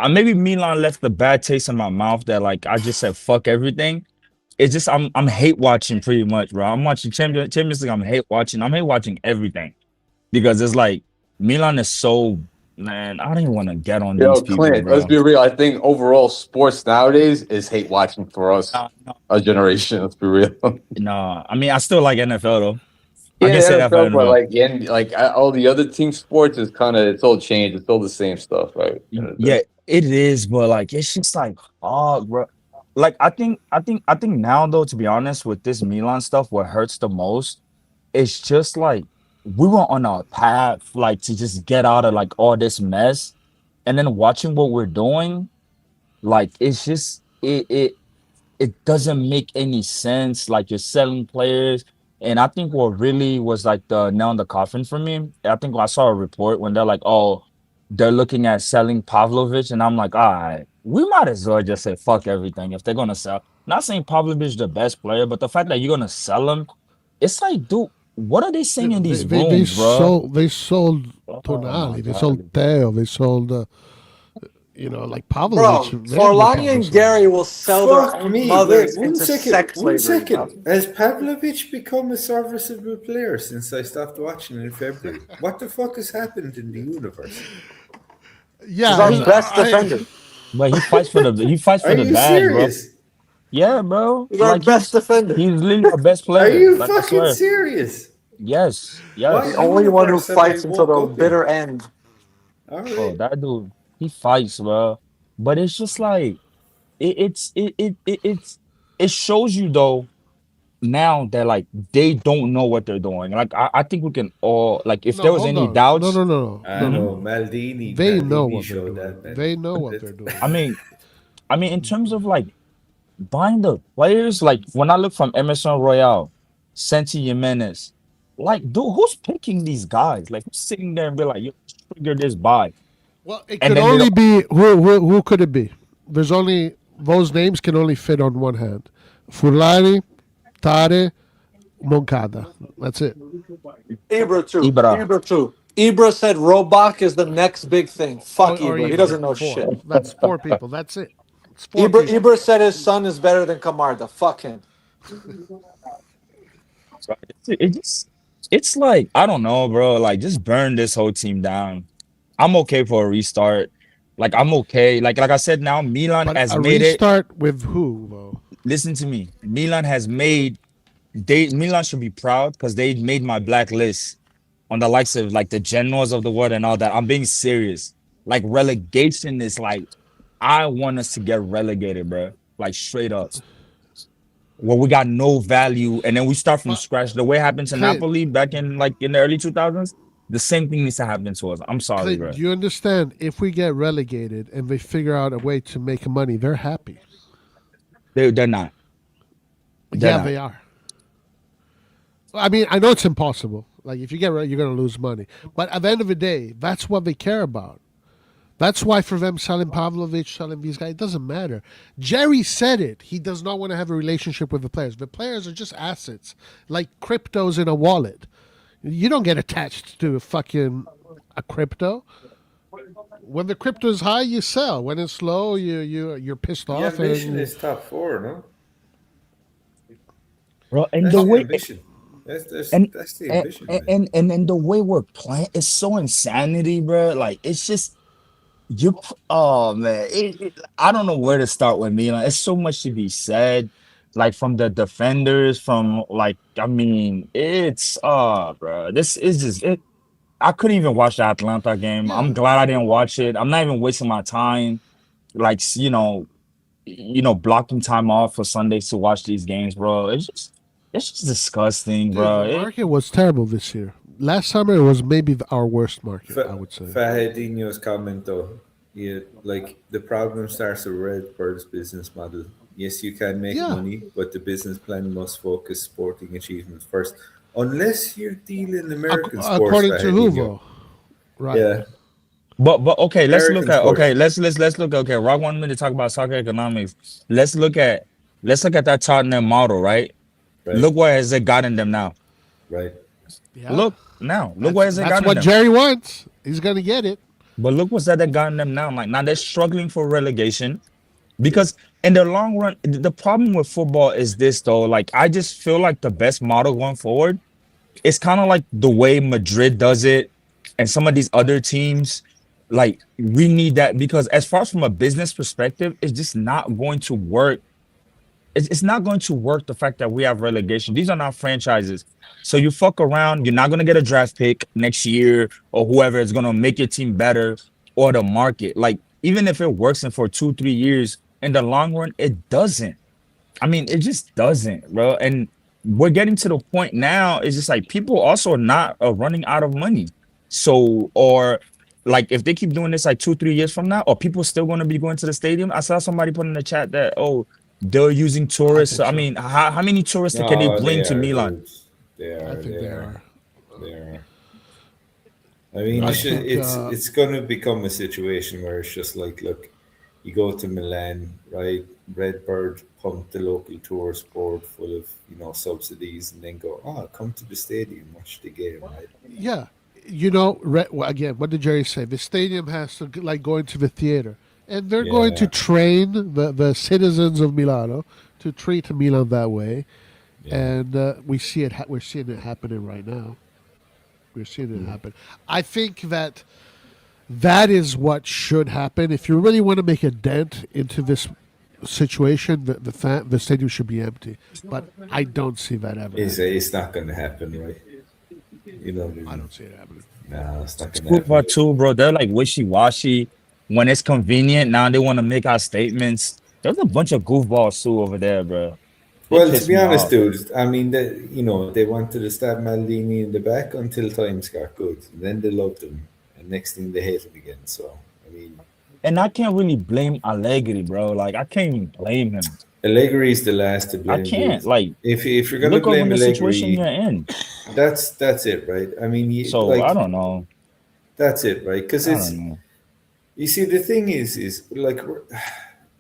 Maybe Milan left a bad taste in my mouth that like I just said fuck everything. It's just I'm hate watching pretty much, bro. I'm watching Champions League. I'm hate watching everything because it's like Milan is so man. I don't even want to get on Yo, these people, Clint, bro. let's be real. I think overall sports nowadays is hate watching for us, a generation. Let's be real. No, I mean I still like NFL though. I Yeah, can say that for NFL, but NFL. all the other team sports is kind of it's all changed. It's all the same stuff, right? Yeah, it is, but like it's just like oh, bro. Like I think now though, to be honest, with this Milan stuff, what hurts the most, it's just like we were on a path like to just get out of like all this mess, and then watching what we're doing, like it's just it doesn't make any sense. Like you're selling players. And I think what really was like the nail in the coffin for me, I think I saw a report when they're like, oh, they're looking at selling Pavlovich. And I'm like, all right, we might as well just say fuck everything if they're going to sell. Not saying Pavlovich the best player, but the fact that you're going to sell him, it's like, dude, what are they saying in these rooms, bro? They sold Tonali, they sold Teo, they sold like Pavlovich. Bro, Forlani and Gary will sell their Fuck own me. mothers Wait, into sex one slavery. second. Has Pavlovich become a serviceable player since I stopped watching in February? What the fuck has happened in the universe? Yeah, He's our best defender. But he fights for the Are you bag, serious? bro. Yeah, bro. He's our best defender. He's literally our best player. Are you like, I fucking swear. serious? Yes. Why? The only one who Universe that fights I until the woke up in. bitter end. All right. Oh, that dude, he fights, bro. But it's just like it shows you though now that like they don't know what they're doing. Like I think we can all like if there was any doubts. No. I know Maldini. They know what they're showed doing. that, man. They know what they're doing. I mean, in terms of like buying the players, like when I look from Emerson Royale, Santi Jimenez, like dude, who's picking these guys? Like who's sitting there and be like, you trigger this buy? Well, it And could then they only be who could it be? There's only those names can only fit on one hand. Furlani, Tare, Moncada. That's it. Ibra too. Ibra. Ibra too. Ibra said Robach is the next big thing. Fuck Or Ibra. He doesn't know four. shit. That's 4 people. That's it. It's 4 Ibra, people. Ibra said his son is better than Camarda. Fuck him. So it's like I don't know, bro. Like just burn this whole team down. I'm okay for a restart. Like I'm okay. Like I said, now Milan But has a made it. restart with who, though? Listen to me. Milan has made Milan should be proud because they made my blacklist on the likes of like the generals of the world and all that. I'm being serious. Like relegation is like I want us to get relegated, bro. Like straight up. Where we got no value and then we start from But scratch. The way it happened to Clint, Napoli back in like in the early 2000s, the same thing needs to happen to us. I'm sorry, Clint, bro. do you understand? If we get relegated and they figure out a way to make money, they're happy. They're not. They're Yeah, not. they are. I mean, I know it's impossible. Like if you get you're going to lose money. But at the end of the day, that's what they care about. That's why for them selling Pavlovich, selling these guys, it doesn't matter. Jerry said it. He does not want to have a relationship with the players. The players are just assets, like cryptos in a wallet. You don't get attached to a crypto. When the crypto is high, you sell. When it's low, you're pissed The off. ambition And is top four, no? Bro, and That's the the way ambition. That's and that's the ambition, man. and the way we're playing is so insanity, bro. Like it's just oh man, I don't know where to start with Milan. It's so much to be said, like from the defenders, from like I mean, it's bro, this is just it. I couldn't even watch the Atlanta game. yeah, I'm glad I didn't watch it. I'm not even wasting my time, like blocking time off for Sundays to watch these games, bro. It's just disgusting, dude, bro. the market was terrible this year. Last summer it was maybe our worst market, I Fa- would say. Fahedinho's comment though, yeah, like the problem starts with RedBird's business model. Yes, you can make Yeah, money, but the business plan must focus sporting achievements first. Unless you're dealing American sports, according to Fahedinho. Huvo, right? Yeah, But okay, let's look American at sports. let's look okay. Rock wanted me to talk about soccer economics. Let's look at that Tottenham model, right? Right, Look where has it gotten them now. right. Yeah, Look where has it that's gotten what them. Jerry wants. He's gonna get it. But look what's that gotten them now. Like now they're struggling for relegation because in the long run, the problem with football is this though. Like I just feel like the best model going forward it's kind of like the way Madrid does it and some of these other teams. Like we need that because as far as from a business perspective, it's just not going to work. It's not going to work the fact that we have relegation. These are not franchises. So you fuck around, you're not going to get a draft pick next year or whoever is going to make your team better or the market. Like even if it works in for 2-3 years, in the long run, it doesn't. I mean, it just doesn't, bro. And we're getting to the point now. It's just like people also not running out of money. So, or like if they keep doing this like 2-3 years from now, are people still going to be going to the stadium? I saw somebody put in the chat that they're using I tourists. think I so. mean, how many tourists can they No, bring they to are, Milan? dude. They I are. think They they are. are. They are. I mean, I it's just, think it's going to become a situation where it's just like, look, you go to Milan, right? RedBird pump the local tourist board full of subsidies, and then go, come to the stadium, watch the game, right? yeah. Well, again, what did Jerry say? The stadium has to like going to the theater, and they're going to Yeah, train the citizens of Milano to treat Milan that way, yeah. and we see it. We're seeing it happening right now. We're seeing it happen. I think that is what should happen. If you really want to make a dent into this situation, the stadium should be empty. But I don't see that ever happening. It's not going to happen, right? You know what I I mean? don't see it happening. No, it's not going to Football happen. too, bro. They're like wishy-washy. When it's convenient, now they want to make our statements. There's a bunch of goofballs too over there, bro. They Well, to piss be me honest, off. dude, I mean, they wanted to stab Maldini in the back until times got good. Then they loved him, and next thing they hate him again. So, I mean, And I can't really blame Allegri, bro. Like I can't even blame him. Allegri is the last to I blame, dude. can't. Like If you're gonna look over blame the situation Allegri, you're in. that's it, right? I mean, So I don't know. that's it, right? Because I don't know. you see, the thing is like,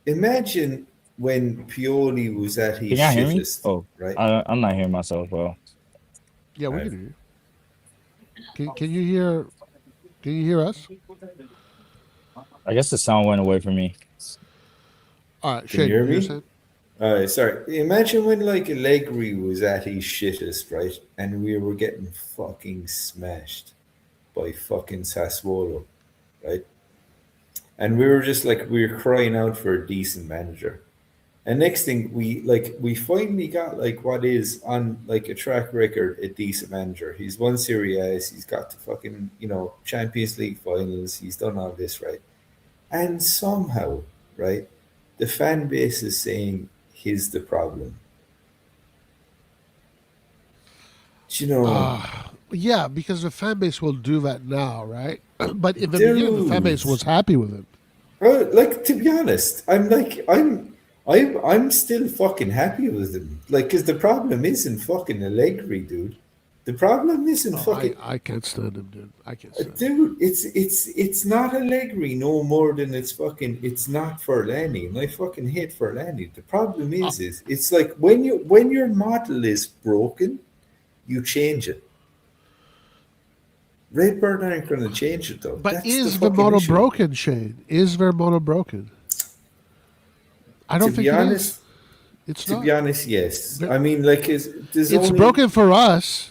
imagine when Pioli was at Can his y'all hear me? shittest, Oh, right? I'm not hearing myself, bro. Yeah, we Right. can hear you. Can you hear? Can you hear us? I guess the sound went away from me. All right, Can you Shane, hear you're me? saying? Sorry. Imagine when like Allegri was at his shittest, right? And we were getting fucking smashed by fucking Sassuolo, right? And we were just like we were crying out for a decent manager. And next thing we finally got like what is on like a track record a decent manager. He's won Serie A, he's got the fucking Champions League finals, he's done all this, right? And somehow, right, the fan base is saying he's the problem. Do you know, Yeah, because the fan base will do that now, right? But in the beginning, the fan base dude. was happy with him. Well, like to be honest, I'm still fucking happy with him. Like, cause the problem isn't fucking Allegri, dude. The problem isn't Oh, fucking I can't stand him, dude. I can't stand him. dude. It's not Allegri no more than it's not Forlani. And I fucking hate Forlani. The problem is it's like when your model is broken, you change it. RedBird aren't going to change it though. But That's is the the fucking mono issue. broken, Shane? Is their mono broken? I don't To think be it honest, is. It's To not. be honest, yes. There- I mean, like, there's It's only broken for us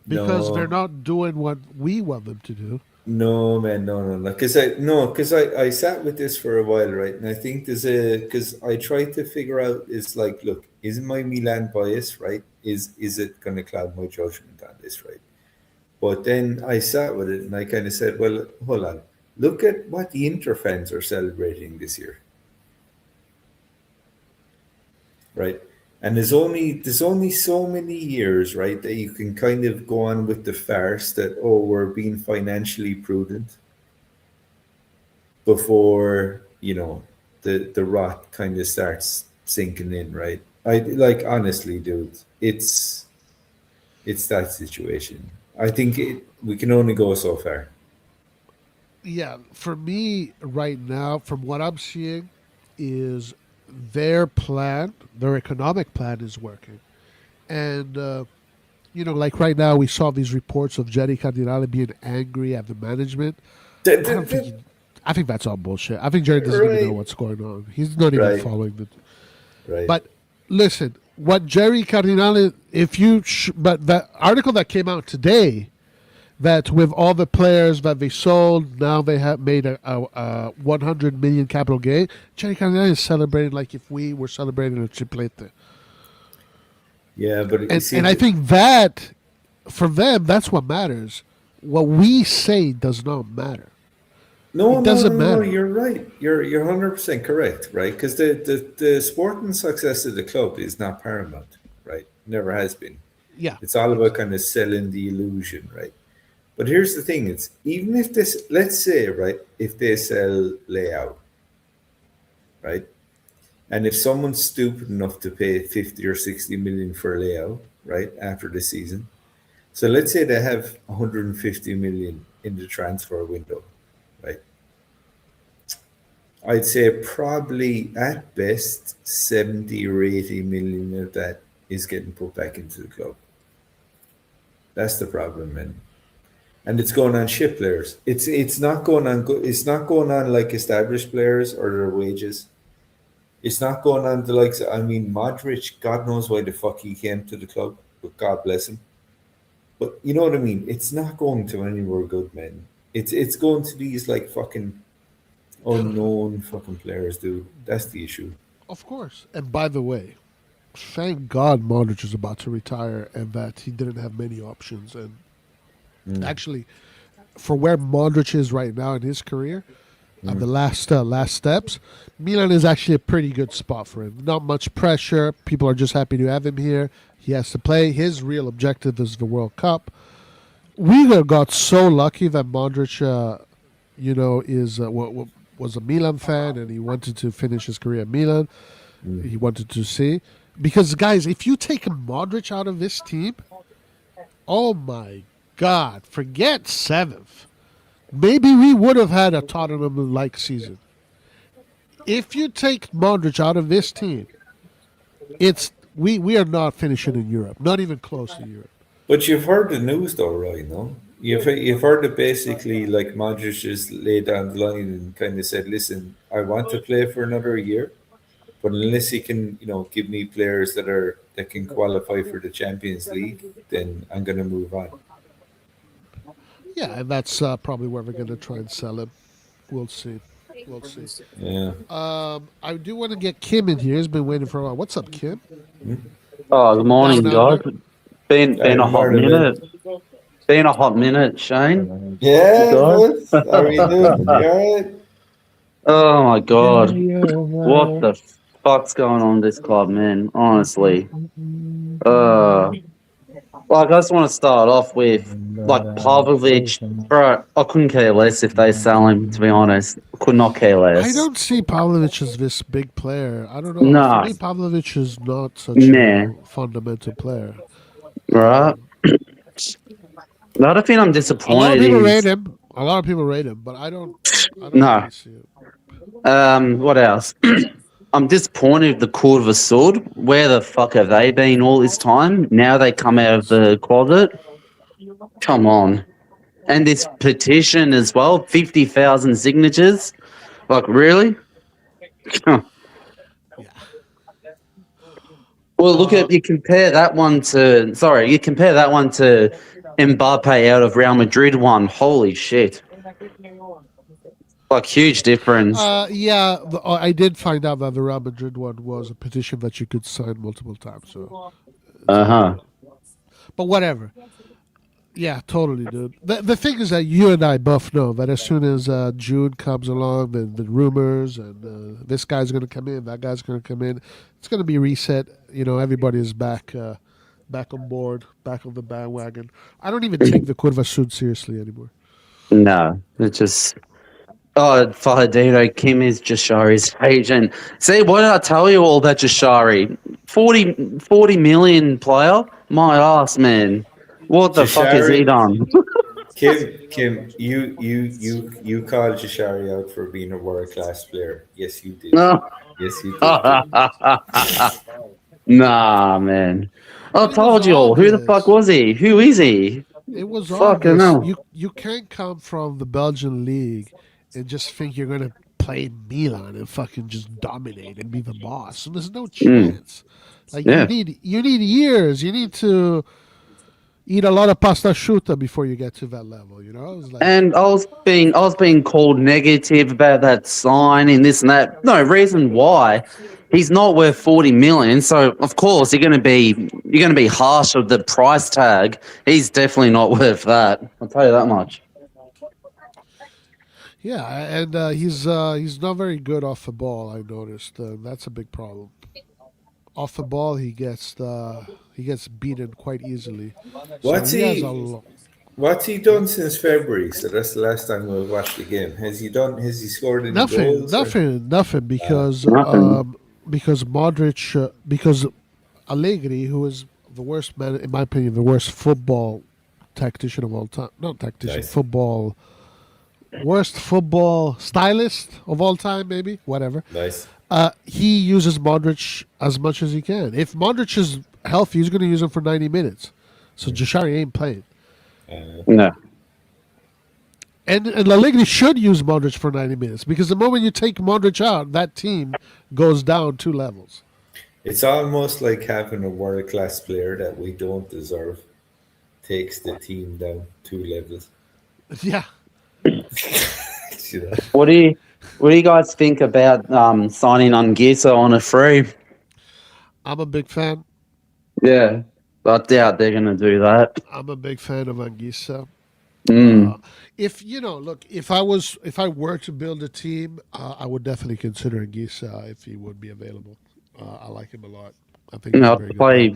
because they're no, not doing what we want them to do. no, man, no, no. Because I sat with this for a while, right? And I think because I tried to figure out is like, look, is my Milan bias, right? Is it going to cloud my judgment on this, right? But then I sat with it and I kind of said, well, hold on, look at what the Inter fans are celebrating this year, right? And there's only so many years, right, that you can kind of go on with the farce that we're being financially prudent before the rot kind of starts sinking in, right? I like honestly, dude, it's that situation. I think we can only go so far. Yeah, for me right now, from what I'm seeing, is their plan, their economic plan is working. And, like right now, we saw these reports of Jerry Cardinale being angry at the management. The- I the- don't think the- I think that's all bullshit. I think Jerry doesn't even know right, what's going on. He's not even right, following the. right. But listen, what Jerry Cardinale, but the article that came out today, that with all the players that they sold, now they have made a 100 million capital gain. Jerry Cardinale is celebrating like if we were celebrating a triplete. Yeah, but you see, And I think that for them, that's what matters. What we say does not matter. no, It no, doesn't no, no. matter. You're right. You're 100% correct, right? Because the sporting success of the club is not paramount, right? Never has been. Yeah. It's all about kind of selling the illusion, right? But here's the thing: it's even if this, let's say, right, if they sell layout, right, and if someone's stupid enough to pay 50 or 60 million for layout, right, after the season, so let's say they have 150 million in the transfer window, right? I'd say probably at best 70 or 80 million of that is getting put back into the club. That's the problem, man. And it's going on ship players. It's not going on. It's not going on like established players or their wages. It's not going on the likes. I mean, Modric. God knows why the fuck he came to the club, but God bless him. But you know what I mean. It's not going to anywhere good, man. It's going to these like fucking unknown fucking players, dude. That's the issue. Of course. And by the way, thank God Modric is about to retire and that he didn't have many options. And actually, for where Modric is right now in his career, on the last steps, Milan is actually a pretty good spot for him. Not much pressure. People are just happy to have him here. He has to play. His real objective is the World Cup. We got so lucky that Modric, was a Milan fan and he wanted to finish his career at Milan. He wanted to see. Because, guys, if you take Modric out of this team, oh my God, forget seventh. Maybe we would have had a Tottenham-like season. If you take Modric out of this team, we are not finishing in Europe, not even close to Europe. But you've heard the news, though, right? No, you've heard that basically, like Modric just laid down the line and kind of said, "Listen, I want to play for another year, But unless he can, give me players that can qualify for the Champions League, then I'm gonna move on. Yeah, and that's probably where we're going to try and sell him. We'll see. We'll see. Yeah. I do want to get Kim in here. He's been waiting for a while. What's up, Kim? Oh, good morning, Down guys. under. Been a hot Morning, man. minute. Been a hot minute, Shane. Yeah, Guys? bud. How are you doing? You alright? Oh my god, what the fuck's going on in this club, man? Honestly, like I just want to start off with like Pavlovic, bro. I couldn't care less if they sell him. To be honest, could not care less. I don't see Pavlovic as this big player. I don't know. Nah. For me, Pavlovic is not such Nah. a fundamental player. Right? The other thing I'm A lot of disappointed people is rate him. A lot of people rate him, but I don't No. really see it. what else? I'm disappointed with the Court of Sword. Where the fuck have they been all this time? Now they come out of the closet. Come on. And this petition as well, 50,000 signatures. Like, really? Well, look at you compare that one to Mbappe out of Real Madrid one. Holy shit. Like, huge difference. Yeah, I did find out that the Real Madrid one was a petition that you could sign multiple times. So, but whatever. Yeah, totally, dude. The thing is that you and I both know that as soon as June comes along, the rumors and this guy's going to come in, that guy's going to come in, it's going to be reset. Everybody is back on board, back on the bandwagon. I don't even take the Curva Sud seriously anymore. No, it's just... Oh, Fahadino, Kim is Jashari's agent. See, what did I tell you all about Jashari? 40 million player? My ass, man. What the fuck has he done? Kim, you called Jashari out for being a world class player. Yes, you did. No. Yes, you did. Nah, man. I told you all. Who the fuck was he? Who is he? It was Fucking obvious. hell. You can't come from the Belgian league and just think you're gonna play Milan and fucking just dominate and be the boss. And there's no chance. Like Yeah. you need years. You need to eat a lot of pasta asciutta before you get to that level. It was like, And I was being called negative about that signing, this and that. No reason why. He's not worth 40 million, so of course you're gonna be harsh with the price tag. He's definitely not worth that. I'll tell you that much. yeah, and he's not very good off the ball. I noticed that's a big problem. Off the ball, he gets beaten quite easily. What's So has he? a lo- What's he done since February? So that's the last time we'll watch the game. Has he scored any goals? Nothing, because Nothing. because Modric, because Allegri, who is the worst man, in my opinion, the worst football tactician of all time, not tactician, Nice. worst football stylist of all time, maybe, whatever. Nice. He uses Modric as much as he can. If Modric is healthy, he's going to use him for 90 minutes. So Jashari ain't playing. No. And Allegri should use Modric for 90 minutes because the moment you take Modric out, that team goes down 2 levels. It's almost like having a world class player that we don't deserve takes the team down 2 levels. Yeah. You know? What do you guys think about signing Anguissa on a free? I'm a big fan. Yeah, I doubt they're gonna do that. I'm a big fan of Anguissa. Mm. If I were to build a team, I would definitely consider Anguissa if he would be available. I like him a lot. I think he's a very good player.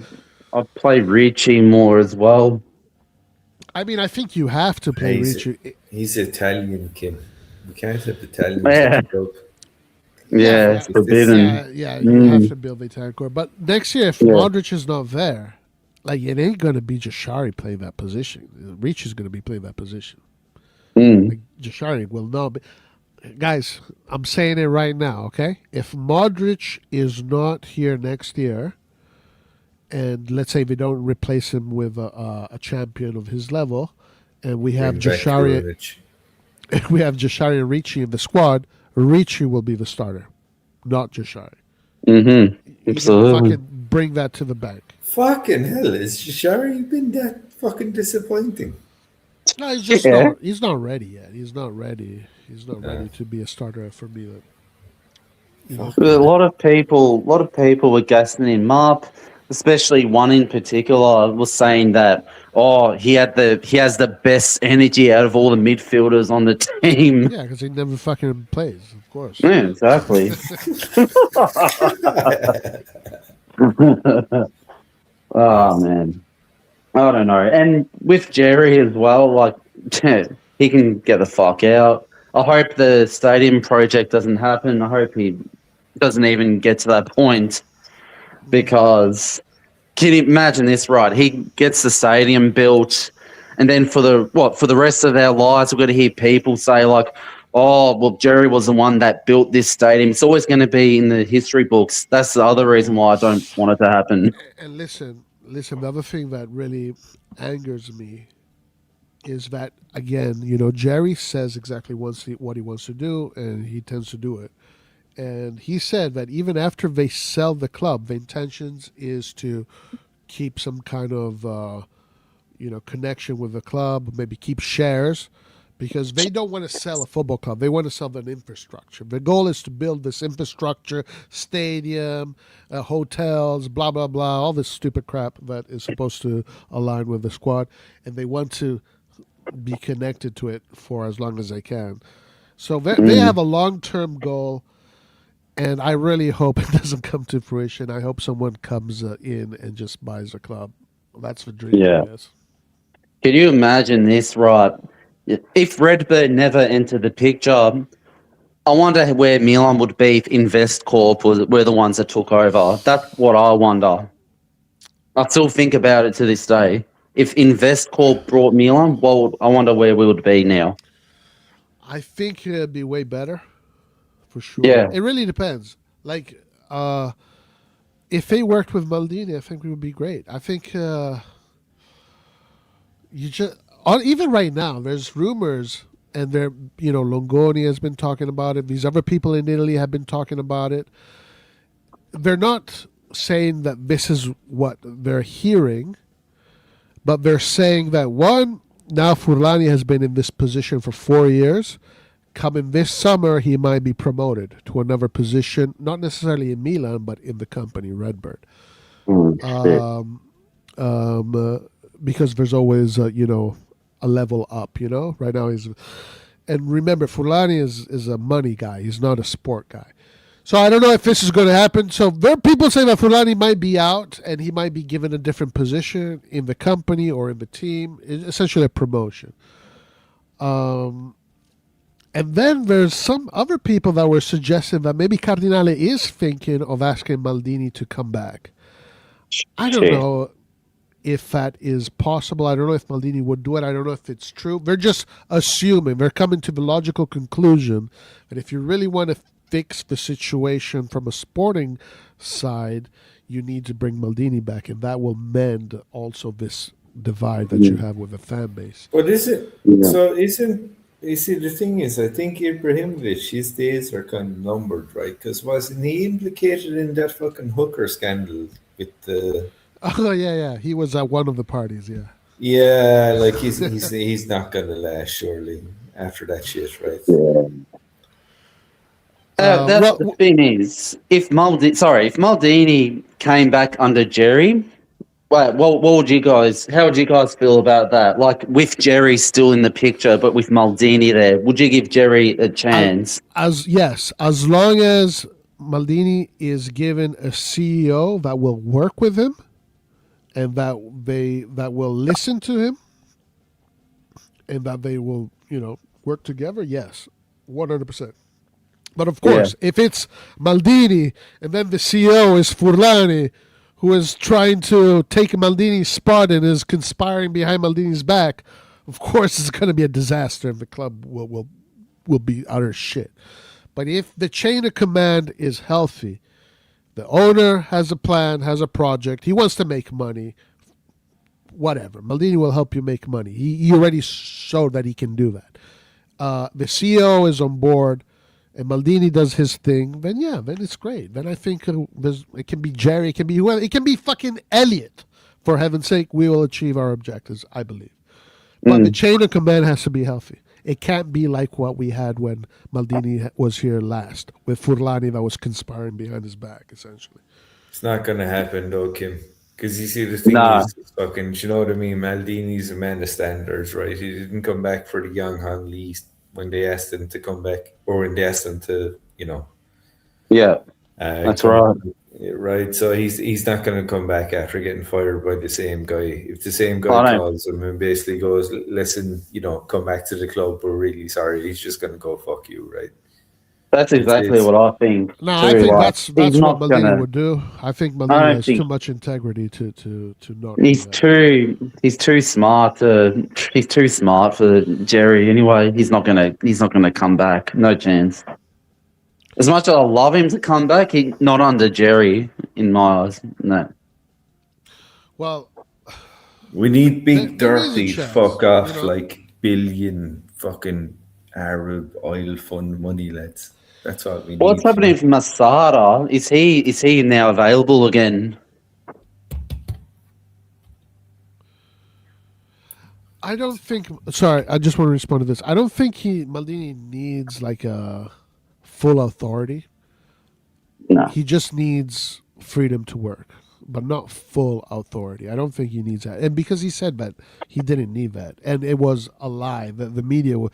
I'd play Ricci more as well. I mean, I think you have to play He's- Ricci. He's Italian, Kim. We can't have Italians. Yeah. Up. Yeah, it's forbidden. Yeah, you have to build the Italian core. But next year, if Yeah. Modric is not there, like it ain't gonna be Jashari playing that position. Ricci is gonna be playing that position. Mm. Like Jashari will not be. Guys, I'm saying it right now, okay? If Modric is not here next year, and let's say they don't replace him with a champion of his level, and we have Bring back Jashari, Juranovic. we have Jashari and Ricci in the squad, Ricci will be the starter, not Jashari. Mm-hmm. You Absolutely. fucking bring that to the bank. Fucking hell, is Shari been that fucking disappointing? No, he's just Yeah. not. He's not ready yet. He's not ready. He's not ready to be a starter for Milan. You know. Fuck. A lot of people were gassing him up, especially one in particular was saying that he has the best energy out of all the midfielders on the team. Yeah, because he never fucking plays, of course. Yeah, exactly. Oh man, I don't know. And with Jerry as well, like he can get the fuck out. I hope the stadium project doesn't happen. I hope he doesn't even get to that point because can you imagine this? Right, he gets the stadium built, and then for the rest of our lives, we're going to hear people say like, "Oh, well, Jerry was the one that built this stadium." It's always going to be in the history books. That's the other reason why I don't want it to happen. And listen. The other thing that really angers me is that again, Jerry says exactly what he wants to do, and he tends to do it. And he said that even after they sell the club, the intentions is to keep some kind of connection with the club, maybe keep shares, because they don't want to sell a football club. They want to sell an infrastructure. The goal is to build this infrastructure, stadium, hotels, blah, blah, blah, all this stupid crap that is supposed to align with the squad. And they want to be connected to it for as long as they can. So they have a long-term goal, and I really hope it doesn't come to fruition. I hope someone comes in and just buys the club. That's the dream, Yeah. I guess. Can you imagine this, right? If RedBird never entered the picture, I wonder where Milan would be if Investcorp were the ones that took over. That's what I wonder. I still think about it to this day. If Investcorp brought Milan, well, I wonder where we would be now. I think it'd be way better, for sure. Yeah. It really depends. Like, if they worked with Maldini, I think it would be great. I think even right now, there's rumors, and Longoni has been talking about it. These other people in Italy have been talking about it. They're not saying that this is what they're hearing, but they're saying that now Furlani has been in this position for 4 years. Coming this summer, he might be promoted to another position, not necessarily in Milan, but in the company, RedBird. Because there's always, a level up, Right now and remember, Furlani is a money guy. He's not a sport guy. So I don't know if this is going to happen. So there are people saying that Furlani might be out and he might be given a different position in the company or in the team. It's essentially a promotion. And then there's some other people that were suggesting that maybe Cardinale is thinking of asking Maldini to come back. I don't know if that is possible. I don't know if Maldini would do it. I don't know if it's true. They're just assuming. They're coming to the logical conclusion that if you really want to fix the situation from a sporting side, you need to bring Maldini back, and that will mend also this divide that you have with the fan base. But you see, the thing is, I think Ibrahimovic, his days are kind of numbered, right? Because wasn't he implicated in that fucking hooker scandal with the... Oh, yeah. He was at one of the parties, yeah. Yeah, like he's not going to last, surely, after that shit, right? The thing is, if Maldini came back under Jerry, how would you guys feel about that? Like with Jerry still in the picture, but with Maldini there, would you give Jerry a chance? As long as Maldini is given a CEO that will work with him and that will listen to him and that they will, work together, yes, 100%. But of course, if it's Maldini and then the CEO is Furlani, who is trying to take Maldini's spot and is conspiring behind Maldini's back, of course it's going to be a disaster and the club will be utter shit. But if the chain of command is healthy, the owner has a plan, has a project, he wants to make money, whatever. Maldini will help you make money. He already showed that he can do that. The CEO is on board, and Maldini does his thing, then then it's great. Then I think it can be Jerry, it can be whoever, it can be fucking Elliot. For heaven's sake, we will achieve our objectives, I believe. But the chain of command has to be healthy. It can't be like what we had when Maldini was here last, with Furlani that was conspiring behind his back, essentially. It's not going to happen, though, Kim. Because you see, the thing is, fucking, you know what I mean? Maldini's a man of standards, right? He didn't come back for the young Hong Lee when they asked him to come back, or when they asked him to, that's right. Right, so he's not going to come back after getting fired by the same guy. If the same guy calls him and basically goes, listen, come back to the club, we're really sorry, he's just going to go, fuck you, right? That's exactly what I think. No, I think that's what Maldini would do. I think Maldini has too much integrity to not. He's too smart. He's too smart for Jerry. Anyway, he's not gonna come back. No chance. As much as I love him to come back, he not under Jerry in my eyes. No. Well, we need big dirty fuck off like billion fucking Arab oil fund money, lads. That's what we need. What's happening for Masada? Is he now available again? I don't think. Sorry, I just want to respond to this. I don't think Maldini needs like a full authority. No. He just needs freedom to work, but not full authority. I don't think he needs that. And because he said that, he didn't need that. And it was a lie. The media, or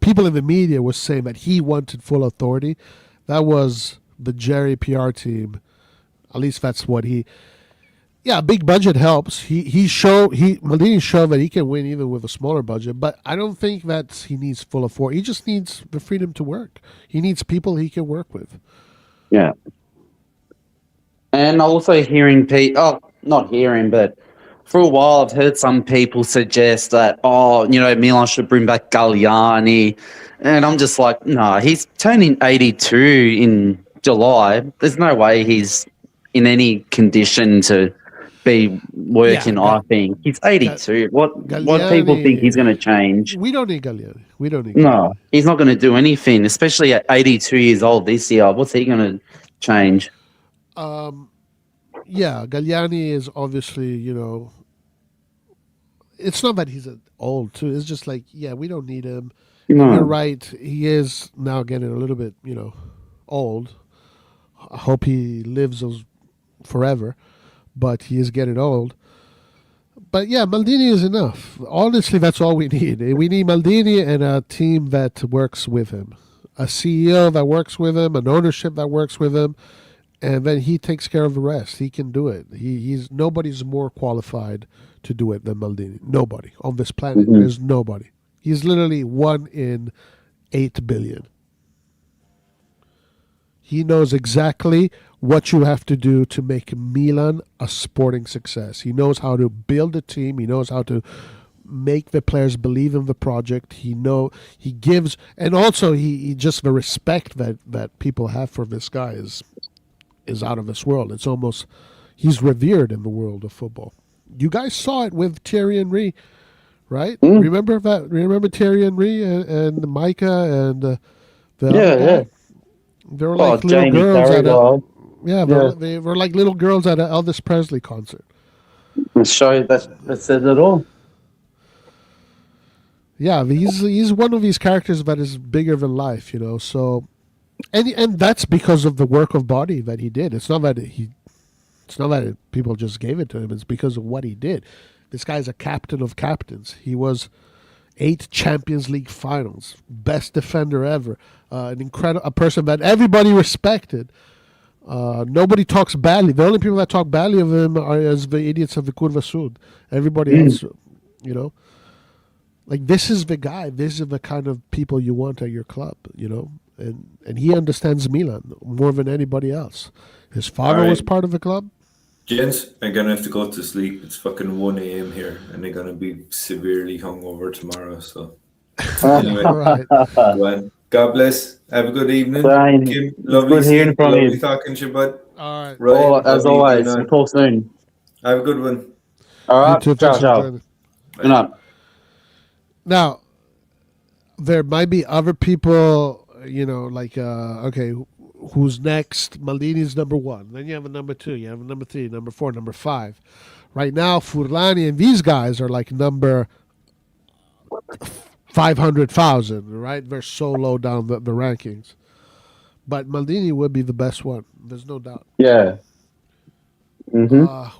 people in the media were saying that he wanted full authority. That was the Jerry PR team. At least that's what yeah, big budget helps. Maldini showed that he can win even with a smaller budget, but I don't think that he needs full authority. He just needs the freedom to work. He needs people he can work with. Yeah. And also hearing not hearing, but for a while I've heard some people suggest that, Milan should bring back Galliani. And I'm just like, no, he's turning 82 in July. There's no way he's in any condition to be working, I think. He's 82. What people think he's going to change? We don't need Galliani. No, he's not going to do anything, especially at 82 years old this year. What's he going to change? Yeah, Galliani is obviously, it's not that he's old too. It's just like, we don't need him. No. You're right. He is now getting a little bit, old. I hope he lives forever, but he is getting old. But yeah, Maldini is enough. Honestly, that's all we need. We need Maldini and a team that works with him, a CEO that works with him, an ownership that works with him. And then he takes care of the rest. He can do it. Nobody's more qualified to do it than Maldini. Nobody on this planet. Mm-hmm. There's nobody. He's literally 1 in 8 billion. He knows exactly what you have to do to make Milan a sporting success. He knows how to build a team. He knows how to make the players believe in the project. He gives, and also he just the respect that people have for this guy is out of this world. It's almost, he's revered in the world of football. You guys saw it with Thierry Henry, right? Remember that? Remember Thierry Henry and Micah and the other guy? They were like little Jamie girls they were like little girls at an Elvis Presley concert. That says it all. Yeah, he's one of these characters that is bigger than life, so. And that's because of the work of body that he did. It's not that people just gave it to him. It's because of what he did. This guy's a captain of captains. He was 8 Champions League finals, best defender ever, a person that everybody respected. Nobody talks badly. The only people that talk badly of him are as the idiots of the Curva Sud. Everybody else, like this is the guy. This is the kind of people you want at your club, And he understands Milan more than anybody else. His father was part of the club. Gents, I'm going to have to go to sleep. It's fucking 1 a.m. here, and they're going to be severely hungover tomorrow. So, anyway, all right. Well, God bless. Have a good evening. Brian, Kim, lovely hearing from you. Lovely talking to you, bud. All right. Right. As always, we'll talk soon. Have a good one. All right. You too, Ciao. Good night. Now, there might be other people like okay, who's next? Maldini's number one. Then you have a number two. You have a number three, number four, number five. Right now, Furlani and these guys are like number 500,000. Right? They're so low down the rankings. But Maldini would be the best one. There's no doubt. Yeah.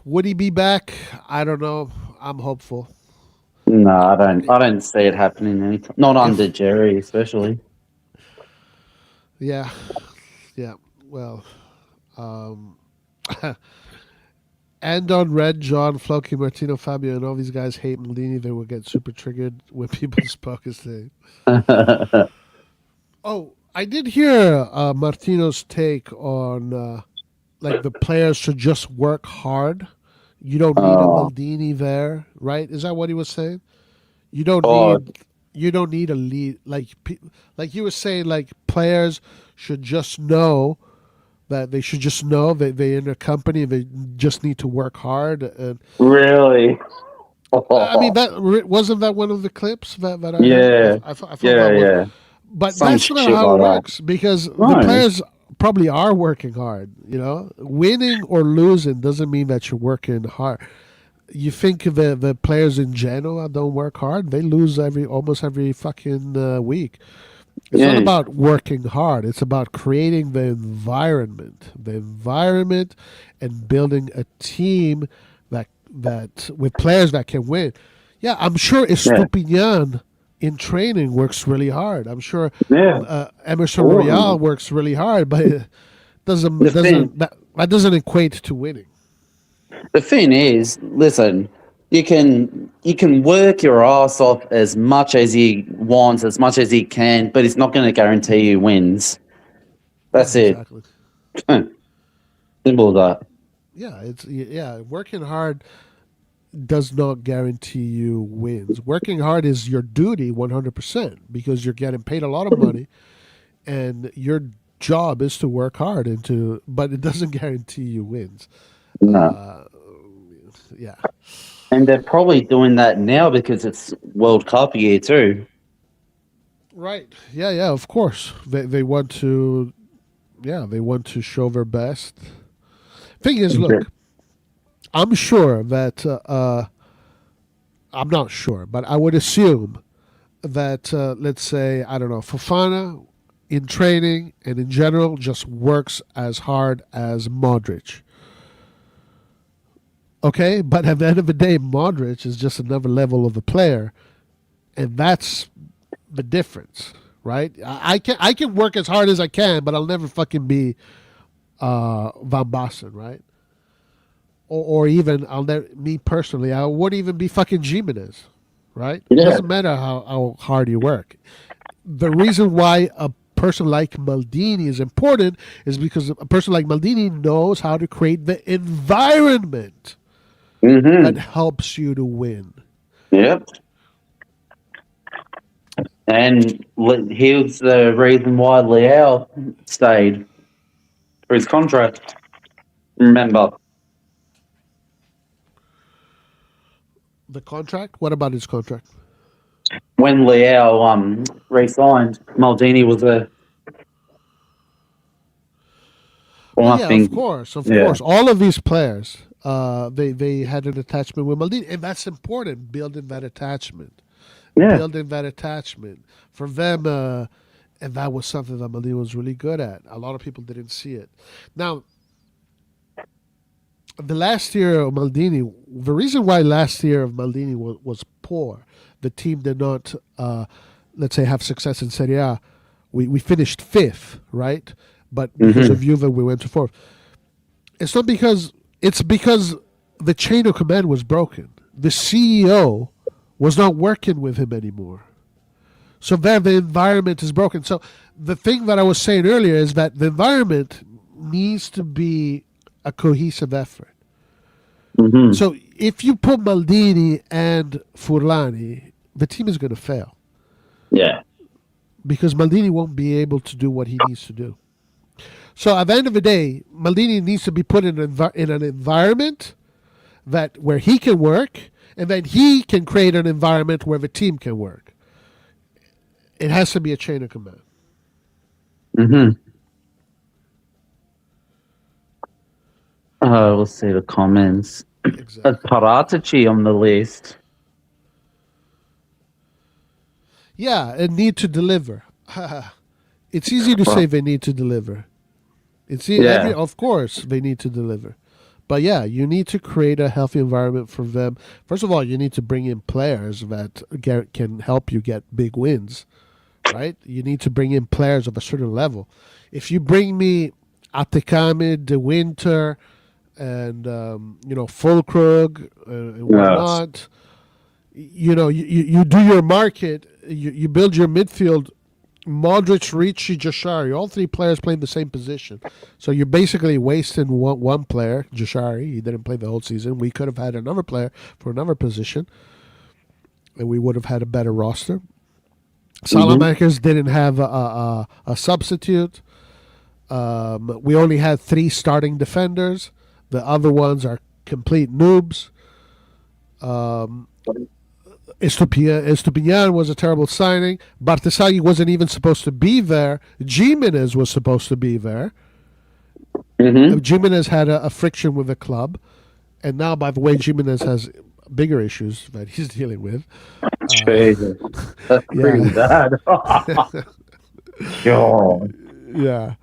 Would he be back? I don't know. I'm hopeful. No, I don't see it happening anytime. Not under Jerry, especially. Yeah. Well, and on Red, John, Floki, Martino, Fabio, and all these guys hate Maldini. They will get super triggered when people spoke his name. Oh, I did hear Martino's take on like the players should just work hard. You don't need a Maldini there, right? Is that what he was saying? You don't need a lead like you were saying. Like players should just know that they're in a company. They just need to work hard. And Really? I mean, that wasn't that one of the clips that I Yeah. heard? I thought that was, Yeah. but Some that's not shit how it like that. works because the No. players probably are working hard. Winning or losing doesn't mean that you're working hard. You think the players in Genoa don't work hard? They lose almost every fucking week. It's not about working hard. It's about creating the environment, and building a team that with players that can win. Yeah, I'm sure Estupinian in training works really hard. I'm sure Emerson Royale works really hard, but it that doesn't equate to winning. The thing is, listen, you can work your ass off as much as you want, as much as you can, but it's not going to guarantee you wins. That's Exactly. it. Simple as that. Yeah, working hard does not guarantee you wins. Working hard is your duty 100% because you're getting paid a lot of money and your job is to work hard but it doesn't guarantee you wins. No. Yeah. And they're probably doing that now because it's World Cup year too. Right. Yeah, of course. They want to show their best. Thing is, look, I'm sure that I'm not sure, but I would assume that let's say, I don't know, Fofana in training and in general just works as hard as Modric. Okay, but at the end of the day, Modric is just another level of a player, and that's the difference, right? I can work as hard as I can, but I'll never fucking be Van Basten, right? Or even me personally, I wouldn't even be fucking Jimenez, right? It doesn't matter how hard you work. The reason why a person like Maldini is important is because a person like Maldini knows how to create the environment that helps you to win. Yep. And here's the reason why Leao stayed for his contract. Remember. The contract? What about his contract? When Leao re-signed, Maldini was there. Well, Yeah, of course. All of these players, they had an attachment with Maldini, and that's important. Building that attachment, for them, and that was something that Maldini was really good at. A lot of people didn't see it. Now, the last year of Maldini, the reason why last year of Maldini was poor, the team did not, let's say, have success in Serie A. We finished fifth, right? But because of Juve, we went to fourth. It's because the chain of command was broken. The CEO was not working with him anymore. So there, the environment is broken. So the thing that I was saying earlier is that the environment needs to be a cohesive effort. So if you put Maldini and Furlani, the team is going to fail. Yeah. Because Maldini won't be able to do what he needs to do. So at the end of the day, Maldini needs to be put in an environment where he can work, and then he can create an environment where the team can work. It has to be a chain of command. Mm-hmm. We'll see the comments. Exactly. Paratici on the list. Yeah, and need to deliver. It's easy to say they need to deliver. Yeah. Of course they need to deliver. But yeah, you need to create a healthy environment for them. First of all, you need to bring in players that can help you get big wins, right? You need to bring in players of a certain level. If you bring me Atekame, De Winter, and Fulkrug and whatnot, you do your market, you build your midfield. Modric, Ricci, Jashari, all three players playing the same position. So you're basically wasting one player, Jashari. He didn't play the whole season. We could have had another player for another position, and we would have had a better roster. Salamanca's didn't have a substitute. We only had 3 starting defenders. The other ones are complete noobs. Estupiñán was a terrible signing. Bartesaghi wasn't even supposed to be there. Jimenez was supposed to be there. Mm-hmm. Jimenez had a friction with the club. And now, by the way, Jimenez has bigger issues that he's dealing with. Jesus. That's pretty bad. God. Yeah.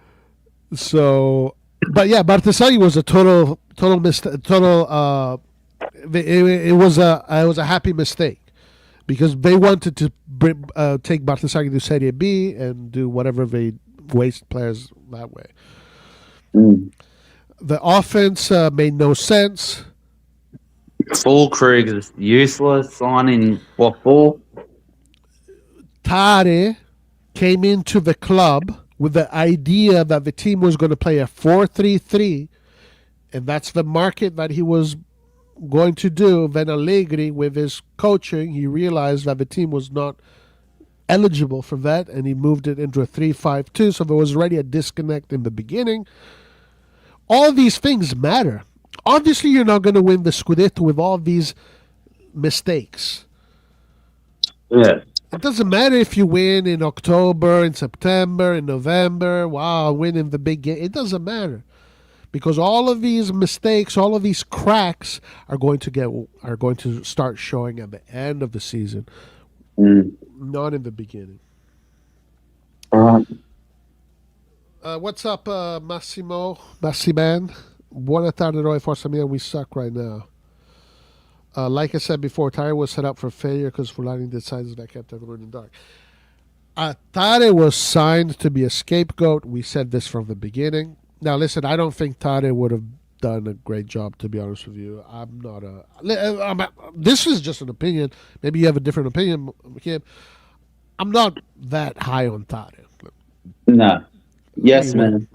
So, but yeah, Bartesaghi was a total mistake. It was a happy mistake. Because they wanted to take Bartesaghi to Serie B and do whatever they waste players that way. The offense made no sense. Fulkrug is useless. Signing what for? Tare came into the club with the idea that the team was going to play a 4-3-3, and that's the market that he was going to do. Then Allegri, with his coaching, he realized that the team was not eligible for that, and he moved it into a 3-5-2. So there was already a disconnect in the beginning. All these things matter. Obviously, you're not going to win the Scudetto with all these mistakes. Yeah. It doesn't matter if you win in October, in September, in November. Wow, win in the big game. It doesn't matter. Because all of these mistakes, all of these cracks are going to start showing at the end of the season, not in the beginning. What's up, Massiman? Buona tarde, Roy. Forza Milan. We suck right now. Like I said before, Tare was set up for failure because Fulani decides that kept everyone in the dark. Tare was signed to be a scapegoat. We said this from the beginning. Now, listen, I don't think Tade would have done a great job, to be honest with you. This is just an opinion. Maybe you have a different opinion, Kim. I'm not that high on Tade. No. Yes, man.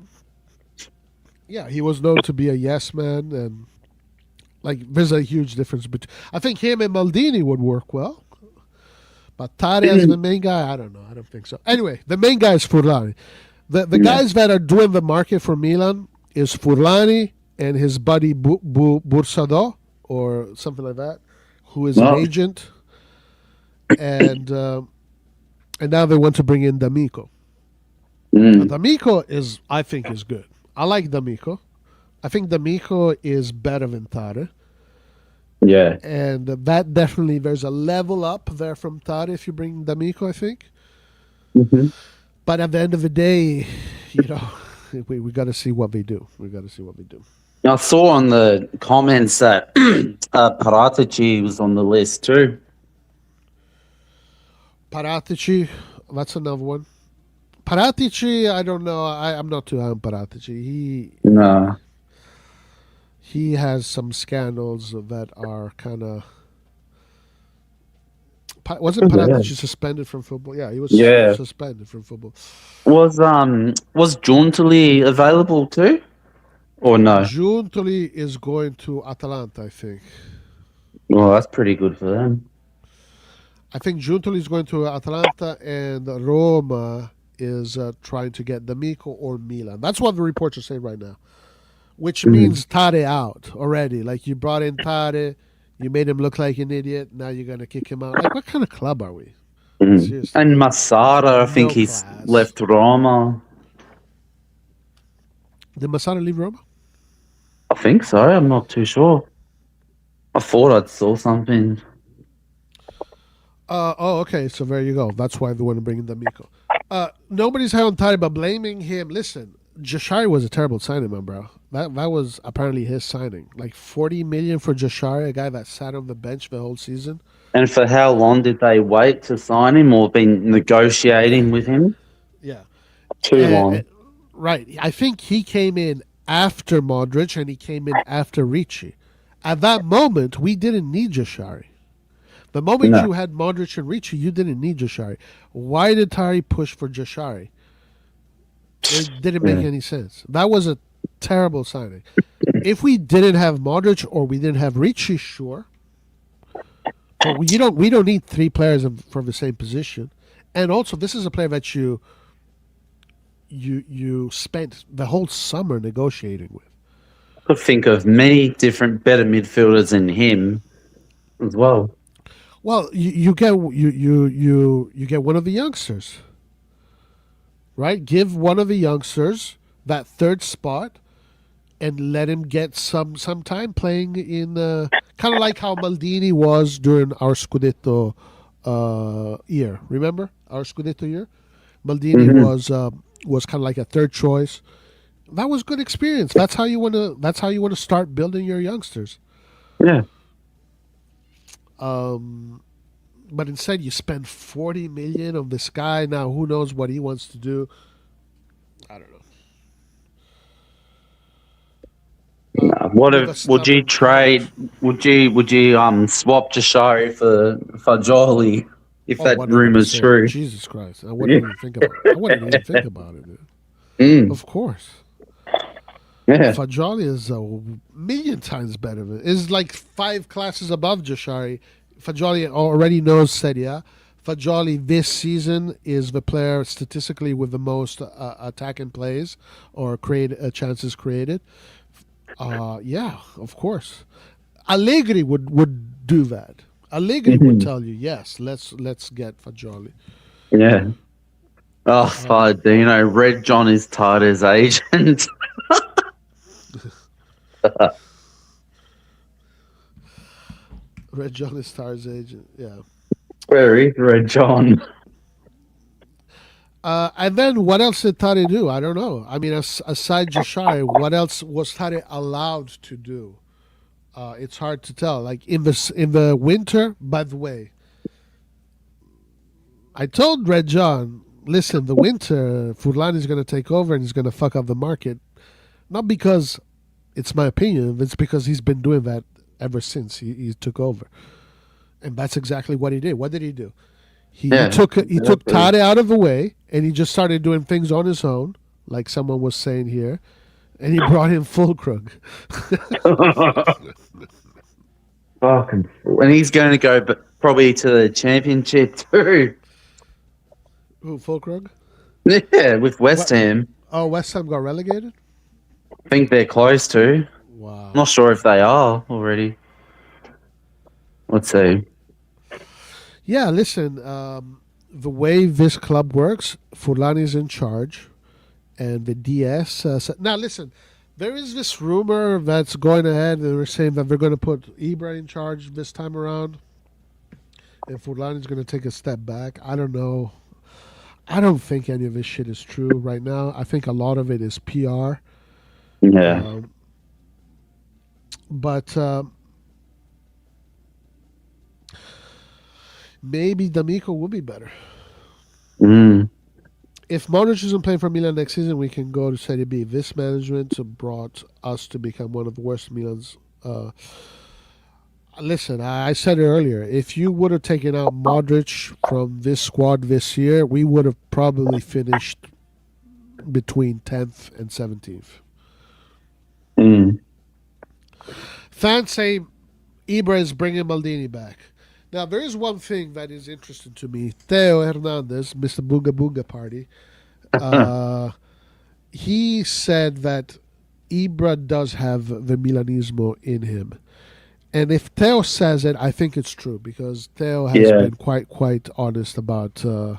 Yeah, he was known to be a yes man, and there's a huge difference between. I think him and Maldini would work well, but Tade as the main guy, I don't know. I don't think so. Anyway, the main guy is Furlani. The guys that are doing the market for Milan is Furlani and his buddy Bursado or something like that, who is an agent, and now they want to bring in D'Amico. D'Amico I think is good. I like D'Amico. I think D'Amico is better than Tade. Yeah. And that definitely, there's a level up there from Tade if you bring D'Amico, I think. Mm-hmm. But at the end of the day, we got to see what they do. I saw on the comments that Paratici was on the list too. Paratici, that's another one. Paratici, I don't know. I'm not too high on Paratici. He has some scandals that are kind of. Wasn't Paratici suspended from football? Yeah, he was suspended from football. Was Giuntoli available too, or no? Giuntoli is going to Atalanta, I think. Well, that's pretty good for them. I think Giuntoli is going to Atalanta, and Roma is trying to get D'Amico or Milan. That's what the reports are saying right now, which means Tade out already. Like, you brought in Tade. You made him look like an idiot. Now you're going to kick him out. Like, what kind of club are we? And Masada, I think he's left Roma. Did Masada leave Roma? I think so. I'm not too sure. I thought I saw something. Okay. So there you go. That's why they want to bring in D'Amico. Nobody's held tight about blaming him. Listen, Jashari was a terrible signing, man, bro. That was apparently his signing. Like 40 million for Jashari, a guy that sat on the bench the whole season. And for how long did they wait to sign him or been negotiating with him? Yeah. Too long. Right. I think he came in after Modric and he came in after Ricci. At that moment, we didn't need Jashari. The moment No. you had Modric and Ricci, you didn't need Jashari. Why did Tari push for Jashari? It didn't make any sense. That was a terrible signing. If we didn't have Modric or we didn't have Ricci, sure. But we don't need three players from the same position. And also, this is a player that you spent the whole summer negotiating with. I could think of many different better midfielders than him as well. Well, you get one of the youngsters, right? Give one of the youngsters that third spot, and let him get some time playing in kind of like how Maldini was during our Scudetto year. Remember our Scudetto year? Maldini was kind of like a third choice. That was good experience. That's how you want to start building your youngsters. Yeah. But instead you spend 40 million on this guy. Now who knows what he wants to do? I don't know. What if would you trade? Would you swap Jashari for Fajoli if that rumor's 100%. true? Jesus Christ! I wouldn't even think about it. I wouldn't even think about it, dude. Of course. Yeah. Fajoli is a million times better. Is like 5 classes above Jashari. Fajoli already knows Serie A. Fajoli this season is the player statistically with the most attacking plays or chances created. Yeah, of course. Allegri would do that. Allegri would tell you, yes, let's get Fajoli. Yeah. Oh, fuck. Red John is Tata's agent. Red John is Star's agent. Yeah. Where is Red John? And then what else did Tade do? I don't know. I mean, aside Jashari, what else was Tade allowed to do? It's hard to tell. Like in the winter, by the way, I told Red John, listen, the winter, Furlan is going to take over and he's going to fuck up the market. Not because it's my opinion, it's because he's been doing that ever since he took over. And that's exactly what he did. What did he do? He took Tade out of the way, and he just started doing things on his own, like someone was saying here, and he brought in Fulkrug. Fucking. And he's going to go probably to the championship too. Who, Fulkrug? Yeah, with West Ham. Oh, West Ham got relegated? I think they're close to. Wow. Not sure if they are already. Let's see. Yeah, listen, the way this club works, Furlani's in charge, and the DS... now, listen, there is this rumor that's going ahead, and they're saying that they're going to put Ibra in charge this time around, and Furlani's going to take a step back. I don't know. I don't think any of this shit is true right now. I think a lot of it is PR. Yeah. But maybe D'Amico will be better. If Modric isn't playing for Milan next season, we can go to Serie B. This management brought us to become one of the worst Milans. Listen, I said it earlier. If you would have taken out Modric from this squad this year, we would have probably finished between 10th and 17th. Fans say Ibra is bringing Maldini back. Now, there is one thing that is interesting to me. Theo Hernandez, Mr. Booga Booga Party, he said that Ibra does have the Milanismo in him. And if Theo says it, I think it's true because Theo has been quite honest about the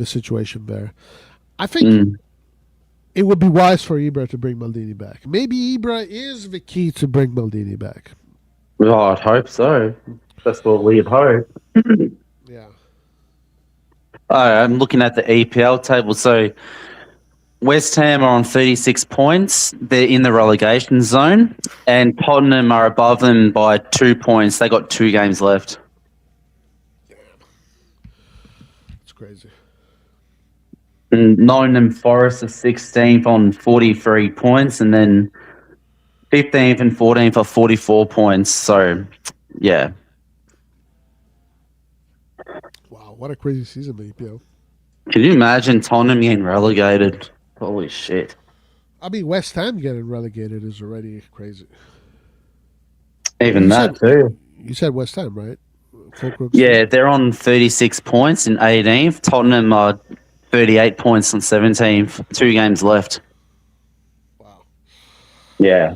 situation there. I think it would be wise for Ibra to bring Maldini back. Maybe Ibra is the key to bring Maldini back. Oh, I'd hope so. That's what we'd hope. Yeah. I'm looking at the EPL table. So West Ham are on 36 points. They're in the relegation zone. And Tottenham are above them by 2 points. They got 2 games left. It's crazy. And Nottingham Forest are 16th on 43 points. And then 15th and 14th are 44 points. So, yeah. Wow, what a crazy season, the EPL. Can you imagine Tottenham getting relegated? Holy shit. I mean, West Ham getting relegated is already crazy. Even You that, said- too. You said West Ham, right? Fulcrux. Yeah, they're on 36 points in 18th. Tottenham are 38 points on 17th. 2 games left. Wow. Yeah.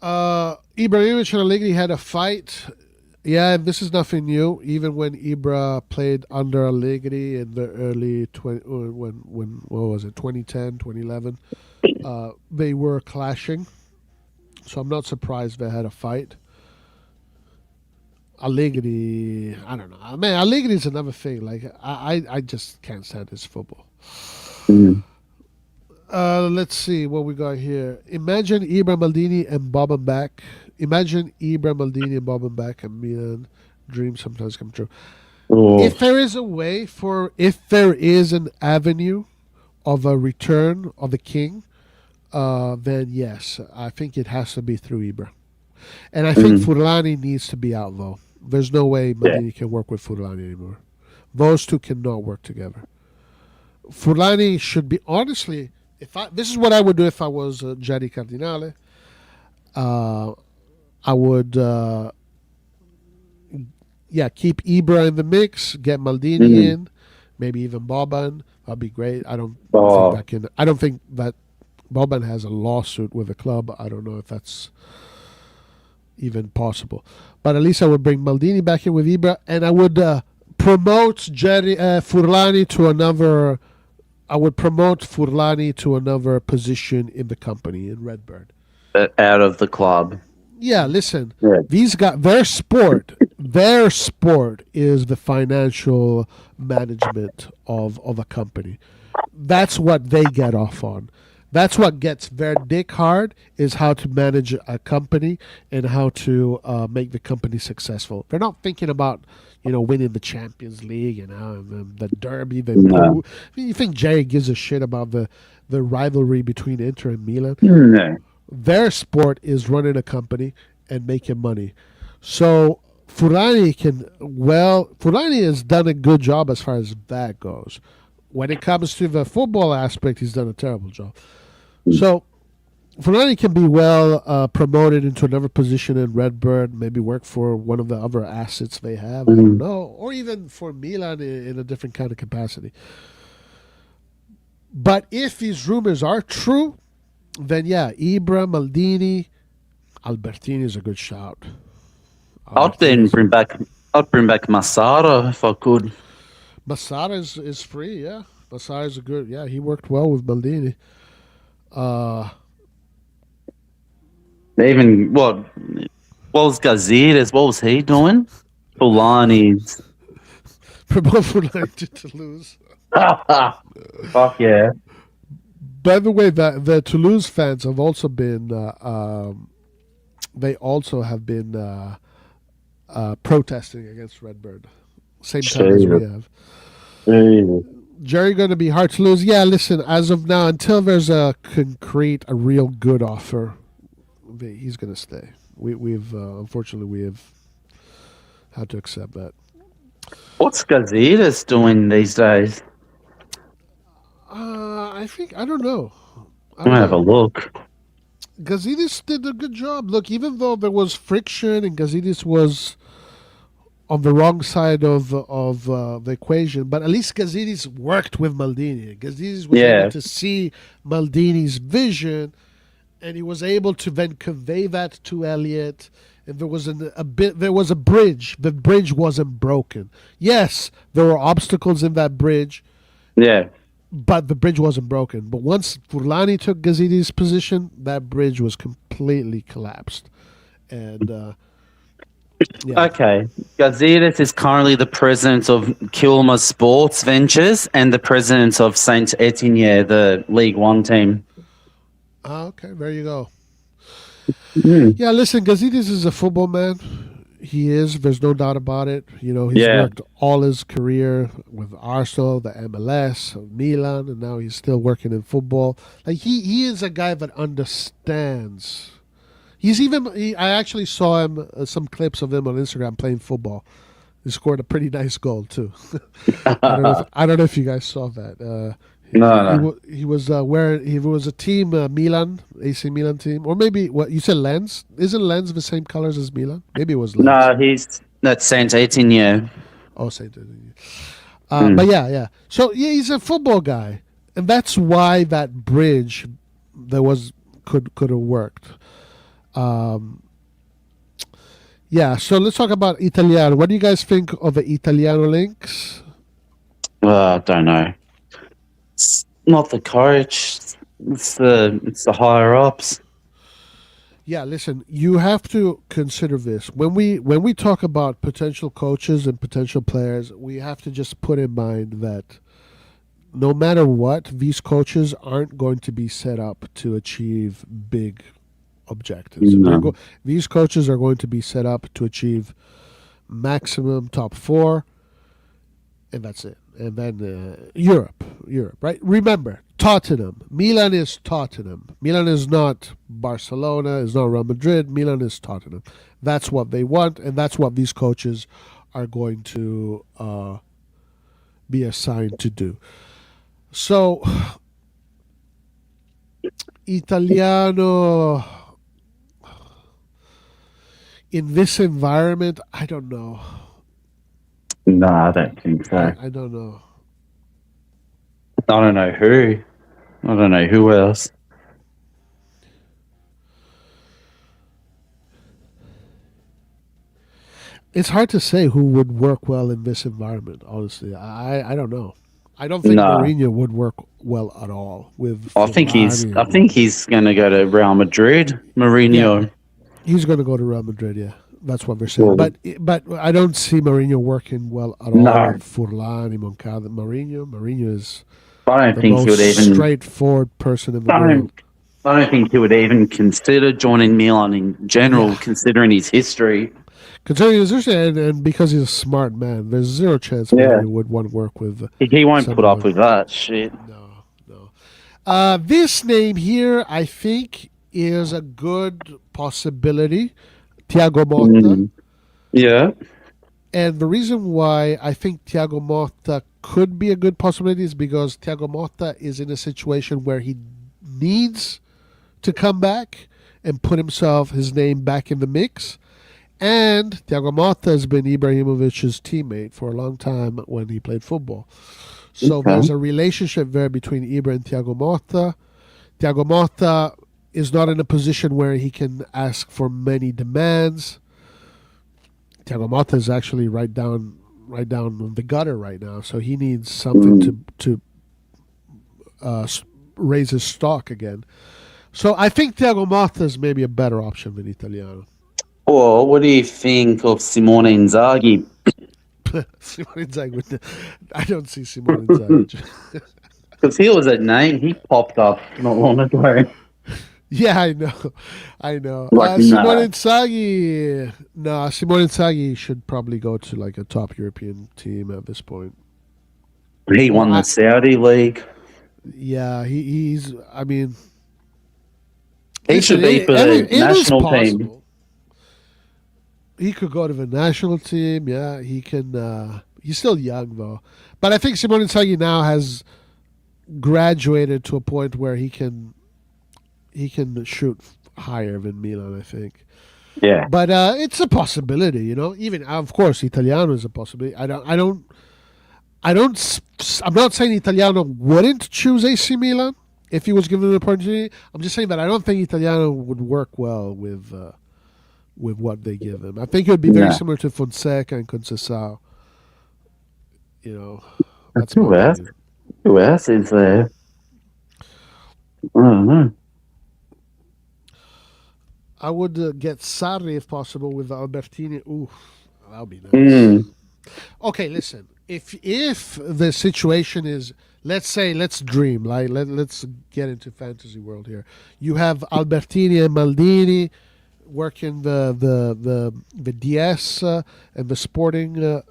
Ibrahimovic and Allegri had a fight. Yeah, this is nothing new. Even when Ibra played under Allegri in the early 2010, 2011, they were clashing. So I'm not surprised they had a fight. Allegri, I don't know. I mean, Allegri is another thing. Like I just can't stand his football. Let's see what we got here. Imagine Ibra, Maldini, and Boban back. Imagine Ibra, Maldini, and Boban back, and Milan. Dreams sometimes come true. Oh, If there is a way if there is an avenue of a return of the king, then yes, I think it has to be through Ibra. And I think Furlani needs to be out, though. There's no way Maldini can work with Furlani anymore. Those two cannot work together. Furlani should be, honestly, this is what I would do if I was Gianni Cardinale. I would, keep Ibra in the mix, get Maldini in, maybe even Boban. That'd be great. I don't think that Boban has a lawsuit with the club. I don't know if that's even possible. But at least I would bring Maldini back in with Ibra, and I would promote Furlani to another. I would promote Furlani to another position in the company in RedBird. out of the club. Yeah, listen. Yeah. These guys, their sport is the financial management of a company. That's what they get off on. That's what gets their dick hard, is how to manage a company and how to make the company successful. They're not thinking about, winning the Champions League, and the Derby. No. You think Jerry gives a shit about the rivalry between Inter and Milan? No. Their sport is running a company and making money. So Furlani has done a good job as far as that goes. When it comes to the football aspect, he's done a terrible job. So Furlani can be well promoted into another position in RedBird, maybe work for one of the other assets they have, I don't know, or even for Milan in a different kind of capacity. But if these rumors are true, then yeah, Ibra, Maldini, Albertini is a good shout. I'd bring back Masara if I could. Masara is free, yeah. Masara is he worked well with Maldini. Even what was Gazidis? What was he doing? Fulani's. Promote Furlani to Toulouse. Fuck yeah. By the way, the Toulouse fans have also been protesting against RedBird. Same time as we have. Jerry going to be hard to lose. Yeah, listen, as of now, until there's a real good offer, he's going to stay. We've unfortunately we have had to accept that. What's Gazidis doing these days? I don't know. I'm gonna have a look. Gazidis did a good job. Look, even though there was friction and Gazidis was on the wrong side of the equation, but at least Gazidis worked with Maldini. Gazidis was able to see Maldini's vision, and he was able to then convey that to Elliot. And there was a bridge. The bridge wasn't broken. Yes, there were obstacles in that bridge. Yeah. but the bridge wasn't broken. But once Furlani took Gazidis' position, that bridge was completely collapsed. And yeah. Okay. Gazidis is currently the president of Kilmer Sports Ventures and the president of Saint Etienne, the League One team. Okay, there you go. Mm. Yeah, listen, Gazidis is a football man. He is. There's no doubt about it. You know, he's Yeah. worked all his career with Arsenal, the MLS, Milan, and now he's still working in football. Like he is a guy that understands. I actually saw him some clips of him on Instagram playing football. He scored a pretty nice goal too. I don't know if you guys saw that. No. He was wearing. He was a team Milan, AC Milan team, or maybe what you said. Lens, isn't Lens the same colors as Milan? Maybe it was Lens. No, that's Saint Etienne. Oh, Saint Denis. But yeah. So yeah, he's a football guy, and that's why that bridge could have worked. Yeah. So let's talk about Italiano. What do you guys think of the Italiano links? I don't know. It's not the coach. It's the higher ups. Yeah, listen, you have to consider this. When we talk about potential coaches and potential players, we have to just put in mind that no matter what, these coaches aren't going to be set up to achieve big objectives. No. These coaches are going to be set up to achieve maximum top 4, and that's it. And then Europe, right? Remember, Tottenham. Milan is Tottenham. Milan is not Barcelona, is not Real Madrid. Milan is Tottenham. That's what they want, and that's what these coaches are going to be assigned to do. So, Italiano, in this environment, I don't know. No, I don't think so. I don't know. I don't know who. I don't know who else. It's hard to say who would work well in this environment, honestly. I don't know. I don't think No. Mourinho would work well at all with I think Fulani. he's going to go to Real Madrid. Mourinho. He's going to go to Real Madrid, yeah. That's what they're saying. Well- But I don't see Mourinho working well at all No. with Furlan, Moncada. Mourinho is I don't the think he would most even. straightforward person in the I world. don't think he would even consider joining Milan in general, Yeah. considering his history. Considering his history and because he's a smart man, there's zero chance Yeah. Mourinho would want to work with. He won't put up someone. with that shit. No. This name here, I think, is a good possibility. Thiago Motta. Mm. Yeah. And the reason why I think Thiago Motta could be a good possibility is because Thiago Motta is in a situation where he needs to come back and put his name back in the mix. And Thiago Motta has been Ibrahimovic's teammate for a long time when he played football. So Okay. there's a relationship there between Ibra and Thiago Motta. Thiago Motta is not in a position where he can ask for many demands. Thiago Motta is actually right down the gutter right now, so he needs something to raise his stock again. So I think Thiago Motta is maybe a better option than Italiano. Or what do you think of Simone Inzaghi? Simone Inzaghi, I don't see Simone Inzaghi. Because he was a name, he popped up not long ago. Yeah, I know. Like, Simone nah. Inzaghi, Simone Inzaghi should probably go to like a top European team at this point. He won the Saudi League. Yeah, he's. I mean, He should be for the national team. He could go to the national team. Yeah, he can. He's still young though, but I think Simone Inzaghi now has graduated to a point where he can shoot higher than Milan. I think. Yeah. But it's a possibility, you know. Even of course, Italiano is a possibility. I'm not saying Italiano wouldn't choose AC Milan if he was given an opportunity. I'm just saying that I don't think Italiano would work well with what they give him. I think it would be very similar to Fonseca and Conceição. You know, that's Too my bad. opinion. Who else is there? I don't know. I would get Sarri if possible with Albertini. Ooh, that would be nice. Mm. Okay, listen. If the situation is, let's dream, like let's get into fantasy world here. You have Albertini and Maldini working the DS and the sporting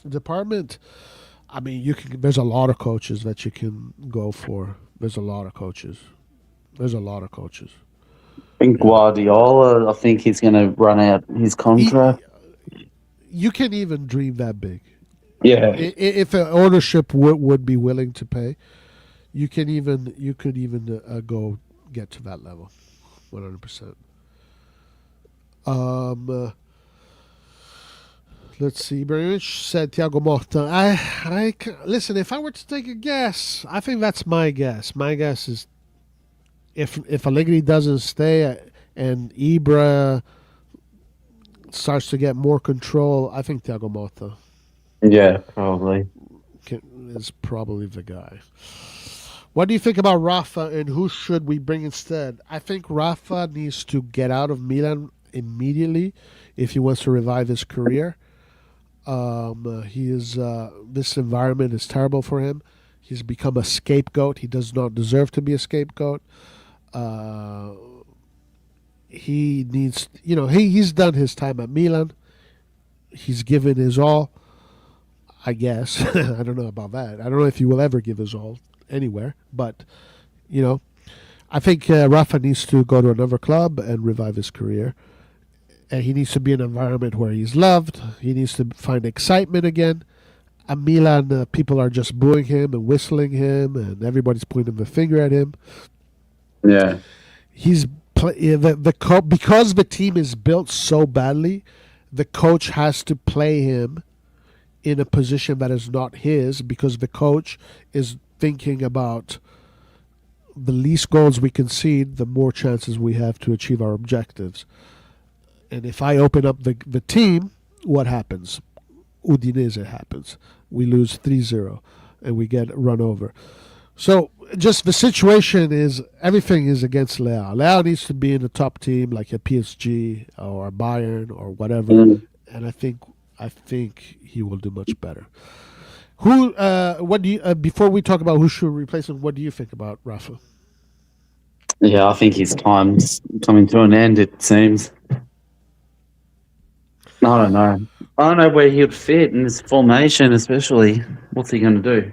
department. I mean, you can. There's a lot of coaches that you can go for. There's a lot of coaches. And Guardiola, I think he's going to run out his contract. You can even dream that big. Yeah. If an ownership would be willing to pay, you could even go get to that level, 100%. Let's see. Ibrahimovic said Thiago Motta. Listen. If I were to take a guess, I think that's my guess. My guess is if Allegri doesn't stay and Ibra starts to get more control, I think Thiago Motta Yeah, probably. is probably the guy. What do you think about Rafa and who should we bring instead? I think Rafa needs to get out of Milan immediately if he wants to revive his career. This environment is terrible for him. He's become a scapegoat. He does not deserve to be a scapegoat. He needs, he's done his time at Milan. He's given his all, I guess. I don't know about that. I don't know if he will ever give his all anywhere. But, I think Rafa needs to go to another club and revive his career. And he needs to be in an environment where he's loved. He needs to find excitement again. At Milan, people are just booing him and whistling him, and everybody's pointing the finger at him. Yeah. Because the team is built so badly, the coach has to play him in a position that is not his, because the coach is thinking about the least goals we concede, the more chances we have to achieve our objectives. And if I open up the team, what happens? Udinese happens. We lose 3-0 and we get run over. So just the situation is, everything is against Leao. Leao needs to be in the top team like a PSG or a Bayern or whatever. And I think he will do much better. What do you, before we talk about who should replace him, what do you think about Rafa? Yeah, I think his time's coming to an end, it seems. I don't know. I don't know where he would fit in this formation, especially. What's he going to do?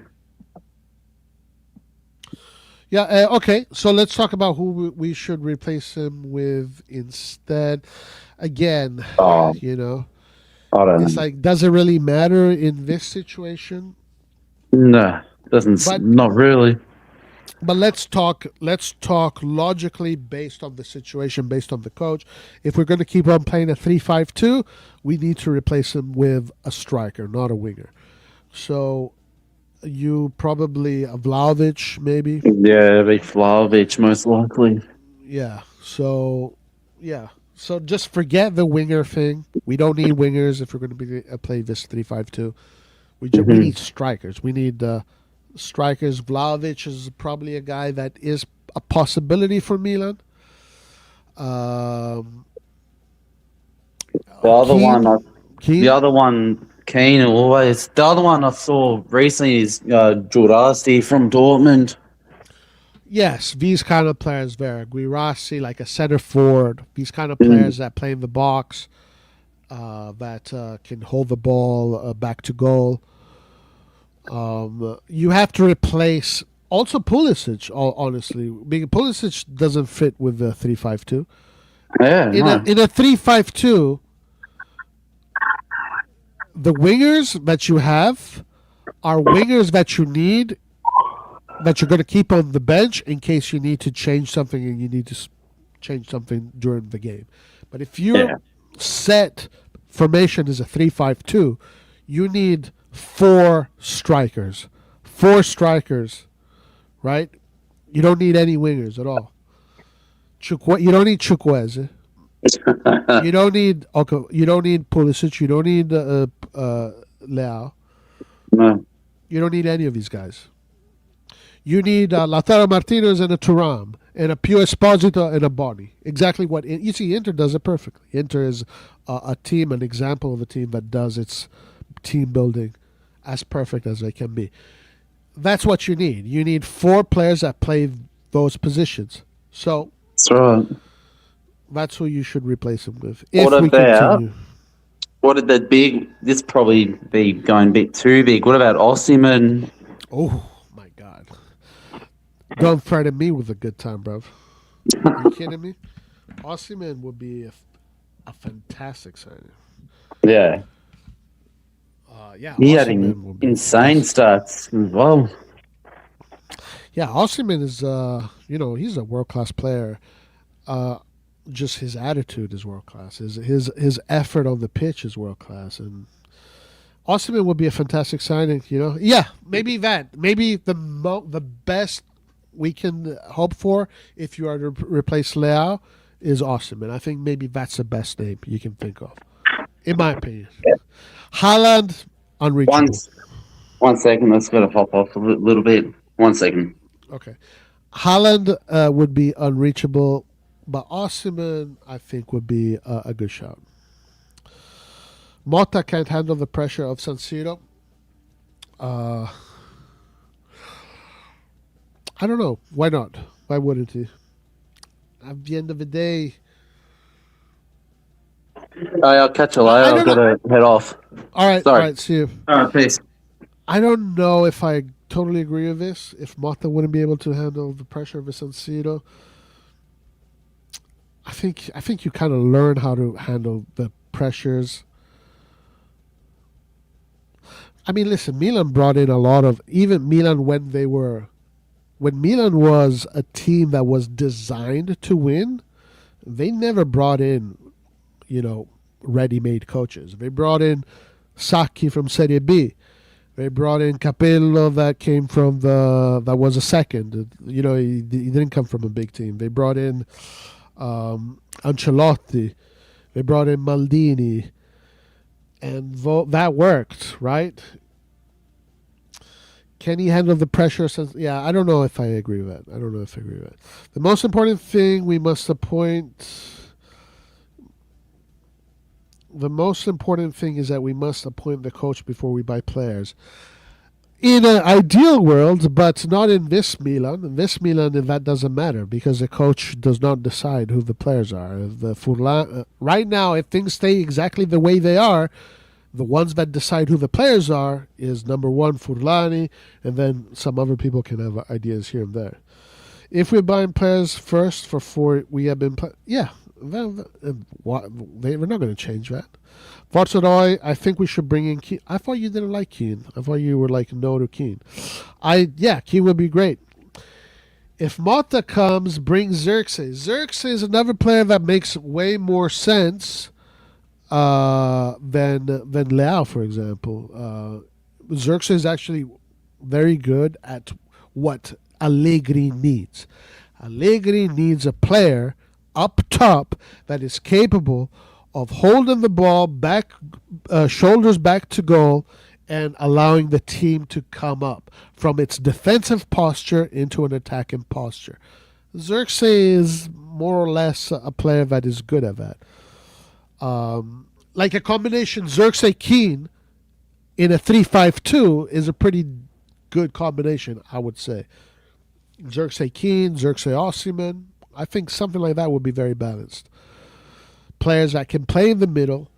Yeah, okay. So let's talk about who we should replace him with instead. Again, I don't it's know. like, does it really matter in this situation? No, not really. But let's talk logically based on the situation, based on the coach. If we're going to keep on playing a 3-5-2, we need to replace him with a striker, not a winger. So you probably Vlahovic, maybe. Yeah, it'd be Vlahovic most likely. Yeah. So just forget the winger thing. We don't need wingers if we're going to play this 3-5-2. We need strikers. We need strikers. Vlahovic is probably a guy that is a possibility for Milan. The other one I saw recently is Jurasti from Dortmund. Yes, these kind of players there. Guirassi, like a center forward. These kind of players that play in the box, that can hold the ball back to goal. You have to replace also Pulisic, honestly. Pulisic doesn't fit with the 3-5-2. Yeah, in a 3-5-2, the wingers that you have are wingers that you need, that you're going to keep on the bench in case you need to change something and you need to change something during the game. But if your set formation is a 3-5-2, you need four strikers, right? You don't need any wingers at all. You don't need Chukwueze. You don't need Pulisic. You don't need Leao. No. You don't need any of these guys. You need Lautaro Martinez and a Thuram and a Pio Esposito and a Boni. Exactly what you see. Inter does it perfectly. Inter is a team, an example of a team that does its team building as perfect as they can be. That's what you need. You need 4 players that play those positions. So That's right. that's who you should replace him with. If What we about continue. what did the big? This probably be going a bit too big. What about Osimhen? Oh my God! Don't threaten me with a good time, bro. Are you kidding me? Osimhen would be a fantastic signing. Yeah, Yeah, he had Osimhen would be insane fantastic. stats as well. Yeah, Osimhen is he's a world class player. Just his attitude is world class. His effort on the pitch is world class, and Osimhen would be a fantastic signing. Yeah, maybe that. Maybe the best we can hope for if you are to replace Leao is Osimhen. I think maybe that's the best name you can think of, in my opinion. Haaland, unreachable. One second, let's go to hop off a little bit. 1 second. Okay. Haaland would be unreachable, but Osimhen, I think, would be a good shot. Motta can't handle the pressure of San Siro. I don't know. Why not? Why wouldn't he? At the end of the day... I'll catch you later. I've got to head off. All right, Sorry. all right, see you. All right, peace. I don't know if I totally agree with this. If Motta wouldn't be able to handle the pressure of a San Siro, I think you kind of learn how to handle the pressures. I mean, listen, Milan brought in a lot of, even Milan when Milan was a team that was designed to win, they never brought in, ready-made coaches. They brought in Sacchi from Serie B. They brought in Capello that was a second. He didn't come from a big team. They brought in Ancelotti. They brought in Maldini. And that worked, right? Can he handle the pressure? Yeah, I don't know if I agree with that. The most important thing we must appoint... The most important thing is that we must appoint the coach before we buy players. In an ideal world, but not in this Milan. In this Milan, that doesn't matter because the coach does not decide who the players are. Right now, if things stay exactly the way they are, the ones that decide who the players are is number 1, Furlani, and then some other people can have ideas here and there. If we're buying players first for 4, we have been... Yeah. They're not going to change that. Forza, I think we should bring in Keane. I thought you didn't like Keane. I thought you were like no to Keane. Keane would be great. If Motta comes, bring Xerxes. Xerxes is another player that makes way more sense than Leao, for example. Xerxes is actually very good at what Allegri needs. Allegri needs a player up top that is capable of holding the ball back, shoulders back to goal, and allowing the team to come up from its defensive posture into an attacking posture. Xerxes is more or less a player that is good at that. Like a combination Xerxes-Keane in a 3-5-2 is a pretty good combination, I would say. Xerxes-Keane, Xerxes-Osimhen. I think something like that would be very balanced. Players that can play in the middle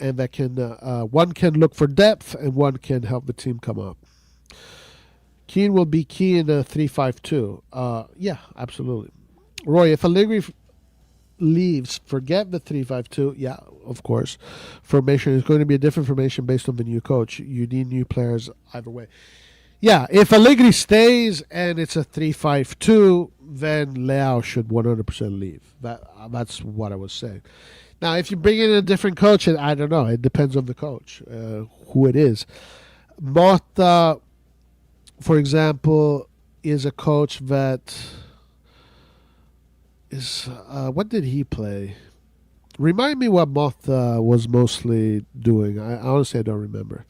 and that can one can look for depth and one can help the team come up. Keane will be key in a 3-5-2. Yeah, absolutely. Roy, if Allegri leaves, forget the 3-5-2. Yeah, of course. Formation is going to be a different formation based on the new coach. You need new players either way. Yeah, if Allegri stays and it's a 3-5-2, then Leao should 100% leave. That's what I was saying. Now, if you bring in a different coach, I don't know. It depends on the coach, who it is. Motta, for example, is a coach that is... what did he play? Remind me what Motta was mostly doing. I honestly don't remember.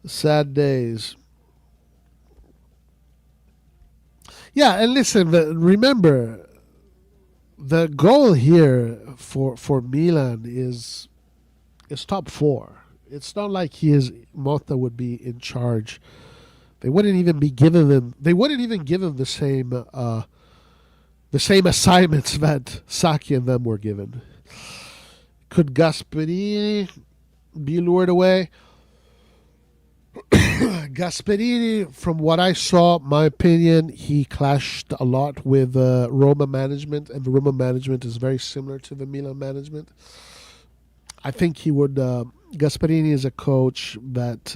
Sad days. Yeah, and listen, remember the goal here for Milan is top four. It's not like Motta would be in charge. They wouldn't even be giving them. They wouldn't even give him the same assignments that Sacchi and them were given. Could Gasperini be lured away? Gasperini, from what I saw, my opinion, he clashed a lot with Roma management, and the Roma management is very similar to the Milan management. I think he would. Gasperini is a coach that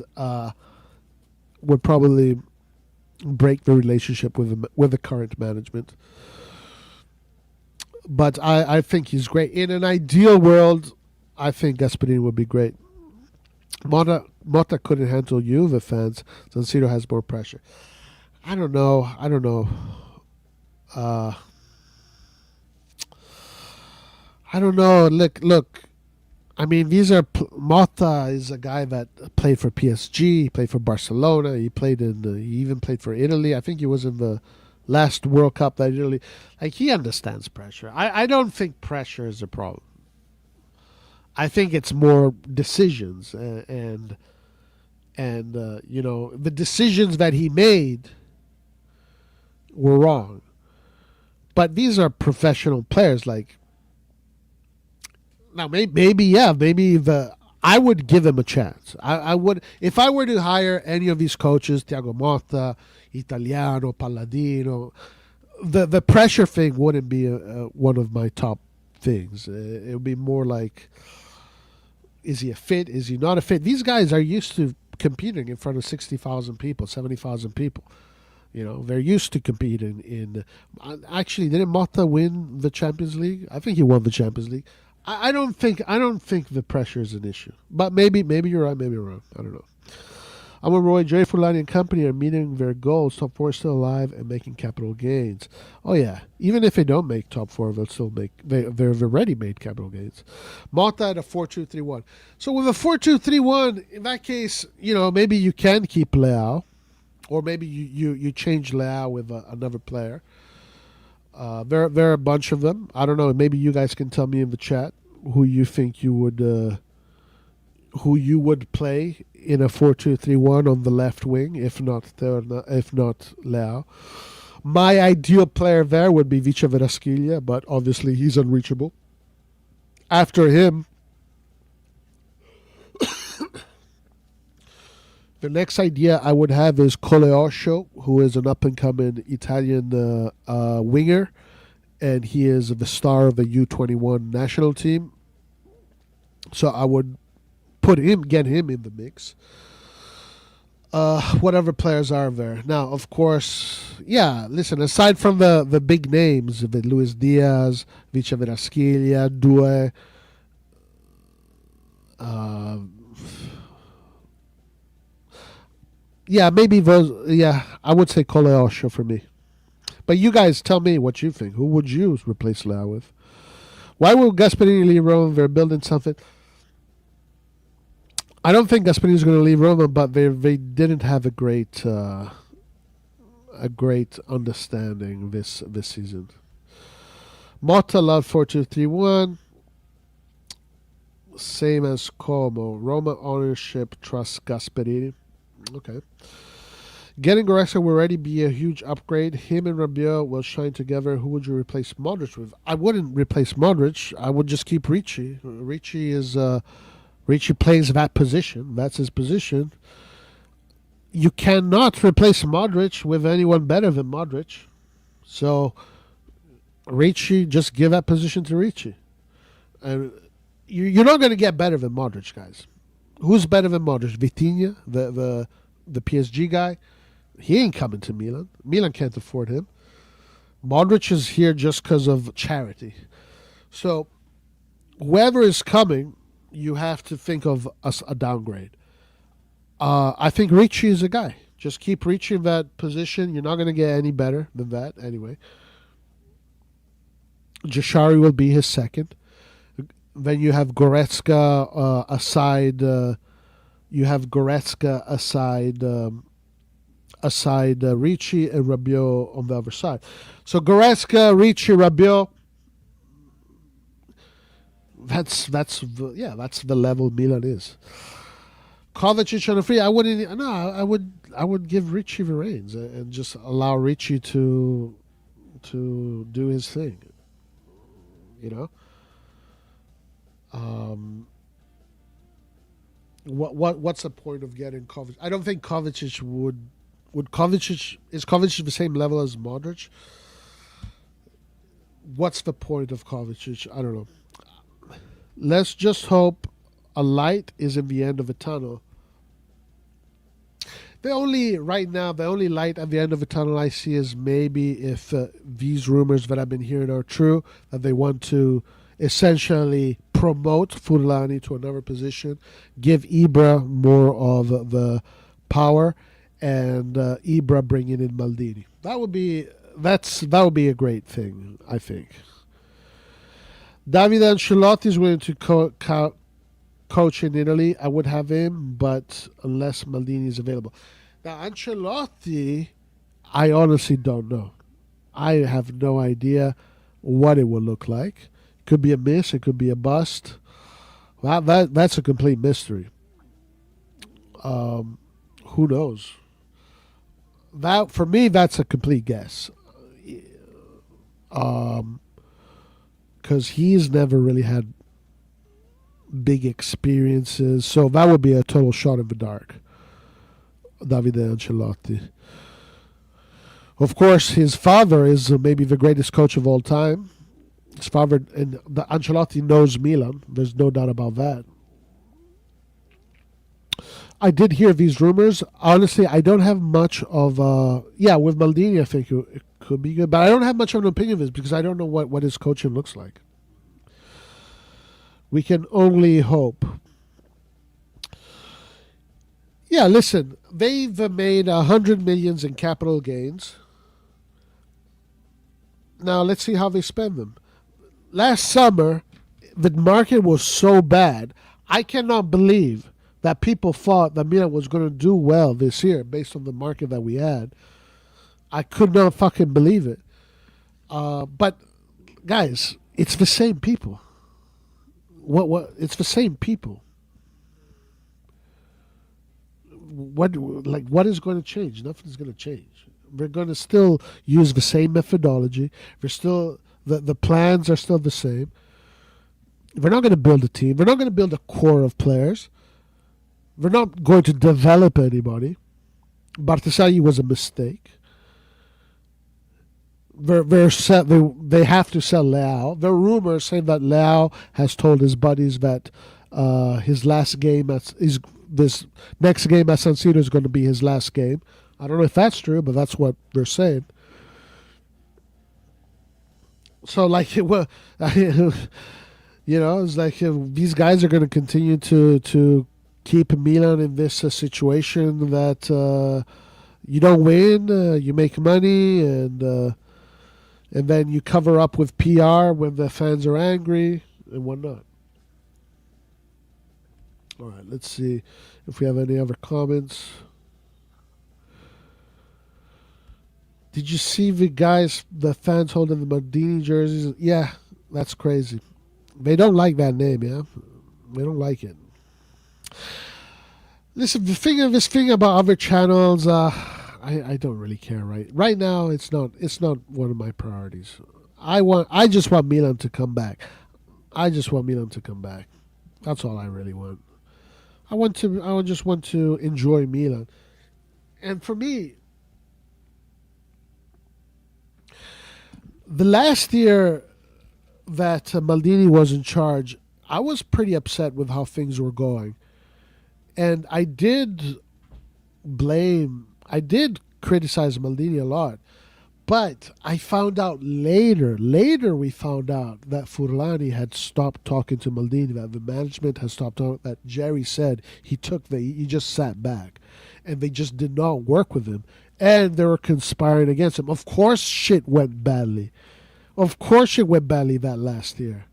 would probably break the relationship with the current management. But I think he's great. In an ideal world, I think Gasperini would be great. Motta couldn't handle Juve fans. San Siro has more pressure. I don't know. I don't know. Look. I mean, Motta is a guy that played for PSG, played for Barcelona. He even played for Italy. I think he was in the last World Cup that Italy. Like, he understands pressure. I don't think pressure is a problem. I think it's more decisions and the decisions that he made were wrong. But these are professional players. Like, now maybe I would give him a chance. I would, if I were to hire any of these coaches, Thiago Motta, Italiano, Palladino, the pressure thing wouldn't be one of my top things. It would be more like, is he a fit? Is he not a fit? These guys are used to competing in front of 60,000 people, 70,000 people. They're used to competing in. Actually, didn't Motta win the Champions League? I think he won the Champions League. I don't think the pressure is an issue. But maybe you're right, maybe you're wrong. I don't know. I'm with Roy. Jerry Fulani and company are meeting their goals. Top four is still alive and making capital gains. Oh yeah, even if they don't make top four, they'll still make. They've already made capital gains. Motta at a 4-2-3-1. So with a 4-2-3-1, in that case, maybe you can keep Leao, or maybe you change Leao with another player. There are a bunch of them. I don't know. Maybe you guys can tell me in the chat who you think you would play in a 4-2-3-1 on the left wing, if not Leao. My ideal player there would be Vice Verasquilla, but obviously he's unreachable. After him, the next idea I would have is Coleosho, who is an up-and-coming Italian winger, and he is the star of the U21 national team. So I would get him in the mix. Whatever players are there. Now, of course, listen, aside from the big names, the Luis Diaz, Vice Verasquilla, Due, maybe those. Yeah, I would say Coleosho for me. But you guys tell me what you think. Who would you replace Leao with? Why will Gasperini leave Roma? They're building something. I don't think Gasperini is going to leave Roma, but they didn't have a great understanding this season. Motta loved 4-2-3-1. Same as Como. Roma ownership trusts Gasperini. Okay. Getting Goretzka will already be a huge upgrade. Him and Rabiot will shine together. Who would you replace Modric with? I wouldn't replace Modric. I would just keep Ricci. Ricci plays that position. That's his position. You cannot replace Modric with anyone better than Modric. So Ricci, just give that position to Ricci. You're not going to get better than Modric, guys. Who's better than Modric? Vitinha, the PSG guy? He ain't coming to Milan. Milan can't afford him. Modric is here just because of charity. So whoever is coming, you have to think of a downgrade. I think Ricci is a guy. Just keep Ricci in that position. You're not going to get any better than that anyway. Jashari will be his second. Then you have Goretzka aside. aside Ricci and Rabiot on the other side. So Goretzka, Ricci, Rabiot. That's the level Milan is. Kovacic on the free. I wouldn't. No, I would give Ricci the reins and just allow Ricci to do his thing. You know. What's the point of getting Kovacic? I don't think Kovacic would Kovacic is Kovacic the same level as Modric? What's the point of Kovacic? I don't know. Let's just hope a light is in the end of the tunnel. Right now, the only light at the end of the tunnel I see is maybe if these rumors that I've been hearing are true, that they want to essentially promote Furlani to another position, give Ibra more of the power, and Ibra bringing in Maldini. That would be a great thing, I think. Davide Ancelotti is willing to coach in Italy. I would have him, but unless Maldini is available. Now, Ancelotti, I honestly don't know. I have no idea what it will look like. It could be a miss. It could be a bust. Well, that's a complete mystery. Who knows? That for me, that's a complete guess. Because he's never really had big experiences, so that would be a total shot in the dark. Davide Ancelotti. Of course, his father is maybe the greatest coach of all time. His father, and Ancelotti knows Milan. There's no doubt about that. I did hear these rumors. Honestly, I don't have much of with Maldini, I think it could be good, but I don't have much of an opinion of this because I don't know what his coaching looks like. We can only hope. Yeah, listen, they've made 100 millions in capital gains. Now let's see how they spend them. Last summer, the market was so bad. I cannot believe that people thought that Milan was going to do well this year based on the market that we had. I could not fucking believe it. But guys, it's the same people. It's the same people. What is going to change? Nothing's going to change. We're going to still use the same methodology. We're still the plans are still the same. We're not going to build a team. We're not going to build a core of players. We're not going to develop anybody. Bartesagli was a mistake. They have to sell Leao. There are rumors saying that Leao has told his buddies that his last game this next game at San Siro is going to be his last game. I don't know if that's true, but that's what they're saying. So, it's like these guys are going to continue to keep Milan in this situation that you don't win, you make money, and then you cover up with PR when the fans are angry and whatnot. All right, let's see if we have any other comments. Did you see the fans holding the Maldini jerseys? Yeah, that's crazy. They don't like that name, yeah? They don't like it. Listen, this thing about other channels, I don't really care right now. It's not one of my priorities. I just want Milan to come back. That's all I really want. I just want to enjoy Milan. And for me, the last year that Maldini was in charge, I was pretty upset with how things were going. And I did criticize Maldini a lot. But I found out later we found out that Furlani had stopped talking to Maldini, that the management had stopped talking, that Jerry said he just sat back. And they just did not work with him. And they were conspiring against him. Of course shit went badly. That last year.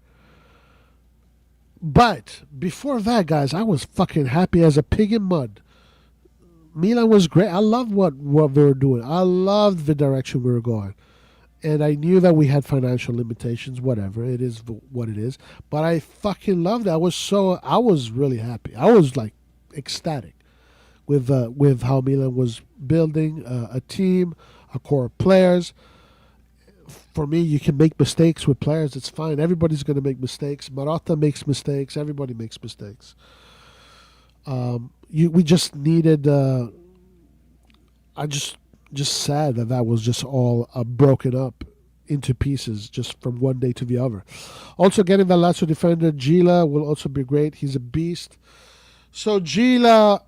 But before that, guys, I was fucking happy as a pig in mud. Milan was great. I loved what we were doing. I loved the direction we were going. And I knew that we had financial limitations, whatever. It is what it is. But I fucking loved it. I was really happy. I was like ecstatic with how Milan was building a team, a core of players. For me, you can make mistakes with players. It's fine. Everybody's going to make mistakes. Marotta makes mistakes. Everybody makes mistakes. We just needed. I just sad that was just all broken up into pieces just from one day to the other. Also, getting the Lazio defender Gila will also be great. He's a beast. So Gila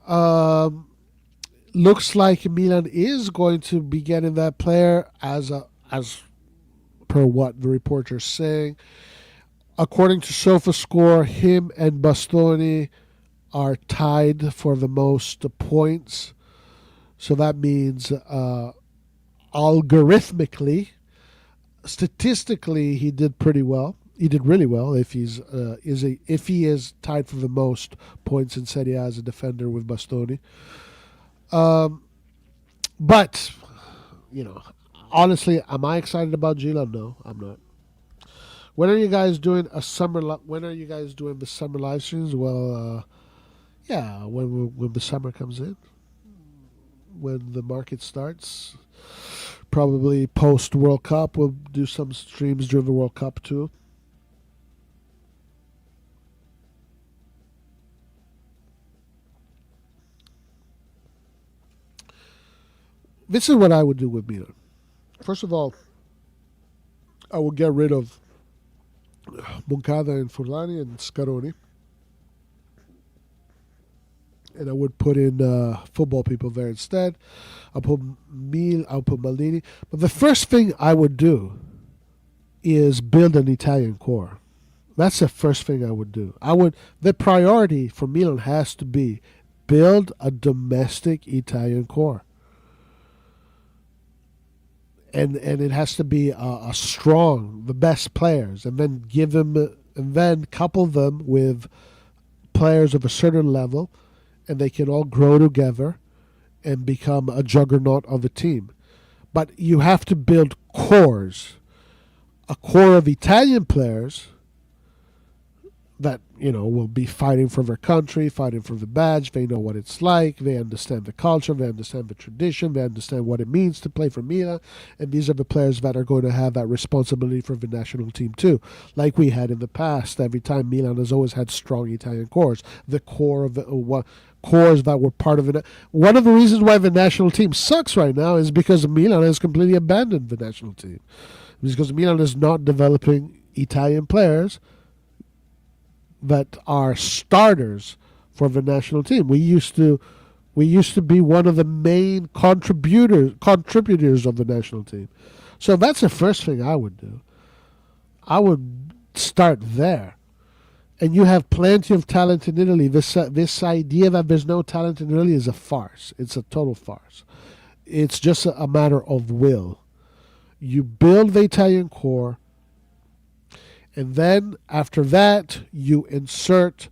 looks like Milan is going to be getting that player as per what the reporter's saying. According to SofaScore, him and Bastoni are tied for the most points. So that means algorithmically, statistically, he did pretty well. He did really well if he is tied for the most points in Serie A as a defender with Bastoni. But honestly, am I excited about Gila? No, I'm not. When are you guys doing when are you guys doing the summer live streams? Well, yeah, when the summer comes in, when the market starts, probably post World Cup. We'll do some streams during the World Cup too. This is what I would do with Milan. First of all, I would get rid of Moncada and Furlani and Scaroni. And I would put in football people there instead. I'll put Maldini. But the first thing I would do is build an Italian core. That's the first thing I would do. The priority for Milan has to be build a domestic Italian core. And it has to be a strong, the best players, and then couple them with players of a certain level, and they can all grow together and become a juggernaut of a team. But you have to build cores, a core of Italian players that will be fighting for their country, fighting for the badge. They know what it's like. They understand the culture. They understand the tradition. They understand what it means to play for Milan. And these are the players that are going to have that responsibility for the national team too, like we had in the past. Every time Milan has always had strong Italian cores. The core of cores that were part of it. One of the reasons why the national team sucks right now is because Milan has completely abandoned the national team. It's because Milan is not developing Italian players that are starters for the national team. We used to be one of the main contributors of the national team. So that's the first thing I would do. I would start there. And you have plenty of talent in Italy. This idea that there's no talent in Italy is a farce. It's a total farce. It's just a matter of will. You build the Italian core, and then after that, you insert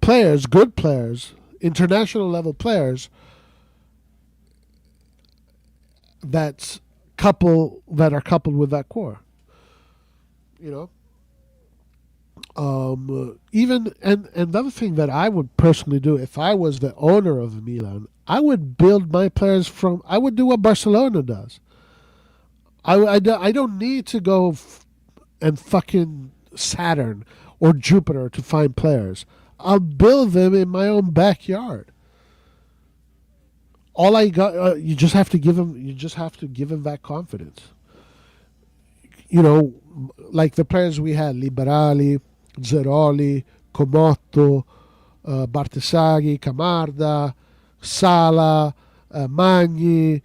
players, good players, international level players that are coupled with that core. Even and the other thing that I would personally do if I was the owner of Milan, I would build my players I would do what Barcelona does. I don't need to go and fucking Saturn or Jupiter to find players. I'll build them in my own backyard. All I got, you just have to give them. You just have to give them that confidence. Like the players we had: Liberali, Zeroli, Comotto, Bartesaghi, Camarda, Sala, Magni,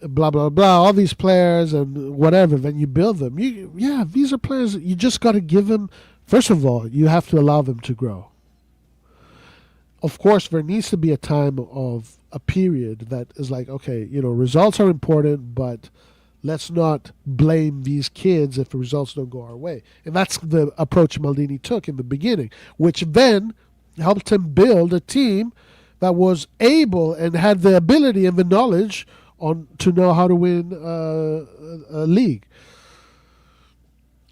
blah blah blah, all these players and whatever. Then you build them. These are players. You just got to give them. First of all, you have to allow them to grow. Of course, there needs to be a time of a period that is like, okay, results are important, but let's not blame these kids if the results don't go our way. And that's the approach Maldini took in the beginning, which then helped him build a team that was able and had the ability and the knowledge to know how to win a league.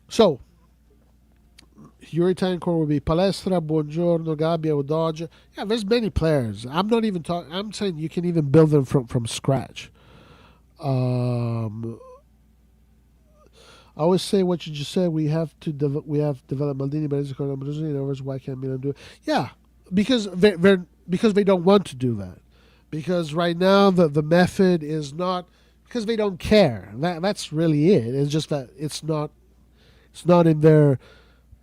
So, your Italian core would be Palestra, Buongiorno, Gabbia, Udoge. Yeah, there's many players. I'm not even talking. I'm saying you can even build them from scratch. I always say what you just said. We have to develop Maldini, but why can't Milan do it? Yeah, because because they don't want to do that. Because right now the method is not, because they don't care. That's really it. It's just that it's not in their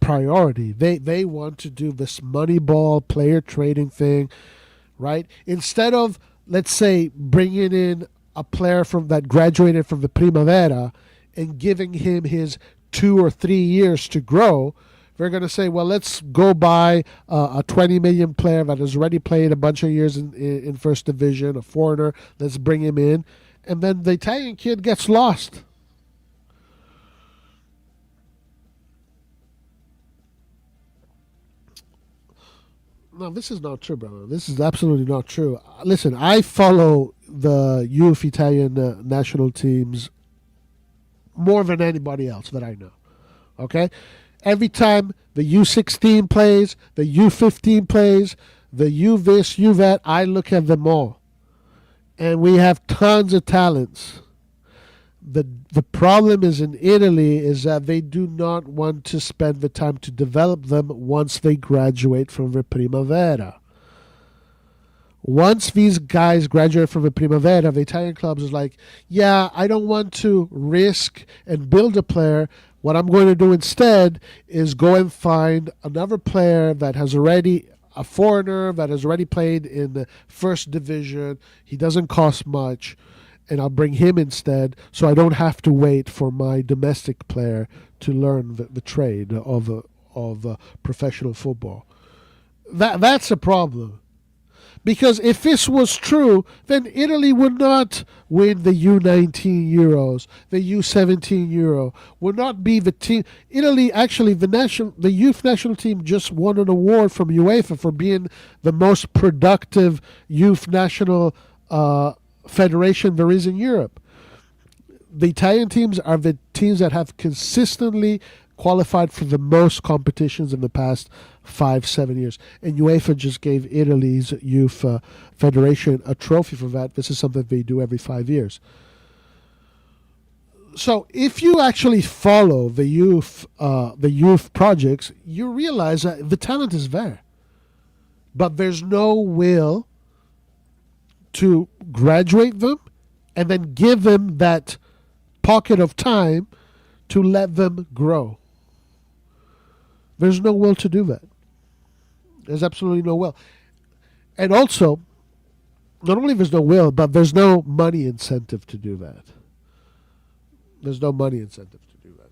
priority. They want to do this Moneyball player trading thing, right? Instead of, let's say, bringing in a player from that graduated from the Primavera and giving him his 2 or 3 years to grow, they're going to say, well, let's go buy a 20 million player that has already played a bunch of years in first division, a foreigner. Let's bring him in, and then the Italian kid gets lost. No, this is not true, brother. This is absolutely not true. Listen, I follow the youth Italian national teams more than anybody else that I know. Okay? Every time the U16 plays, the U15 plays, the U this, U that, I look at them all. And we have tons of talents. The problem is in Italy is that they do not want to spend the time to develop them once they graduate from the Primavera. Once these guys graduate from the Primavera, the Italian clubs is like, yeah, I don't want to risk and build a player. What I'm going to do instead is go and find another player that has already, a foreigner that has already played in the first division. He doesn't cost much, and I'll bring him instead, so I don't have to wait for my domestic player to learn the trade of professional football. That's a problem. Because if this was true, then Italy would not win the U19 Euros, the U17 Euro, would not be the team. Italy, actually, the youth national team just won an award from UEFA for being the most productive youth national federation there is in Europe. The Italian teams are the teams that have consistently qualified for the most competitions in the past 5-7 years, and UEFA just gave Italy's youth federation a trophy for that. This is something they do every 5 years. So if you actually follow the youth projects, you realize that the talent is there, but there's no will to graduate them and then give them that pocket of time to let them grow. There's no will to do that. There's absolutely no will. And also, not only there's no will, but there's no money incentive to do that. There's no money incentive to do that.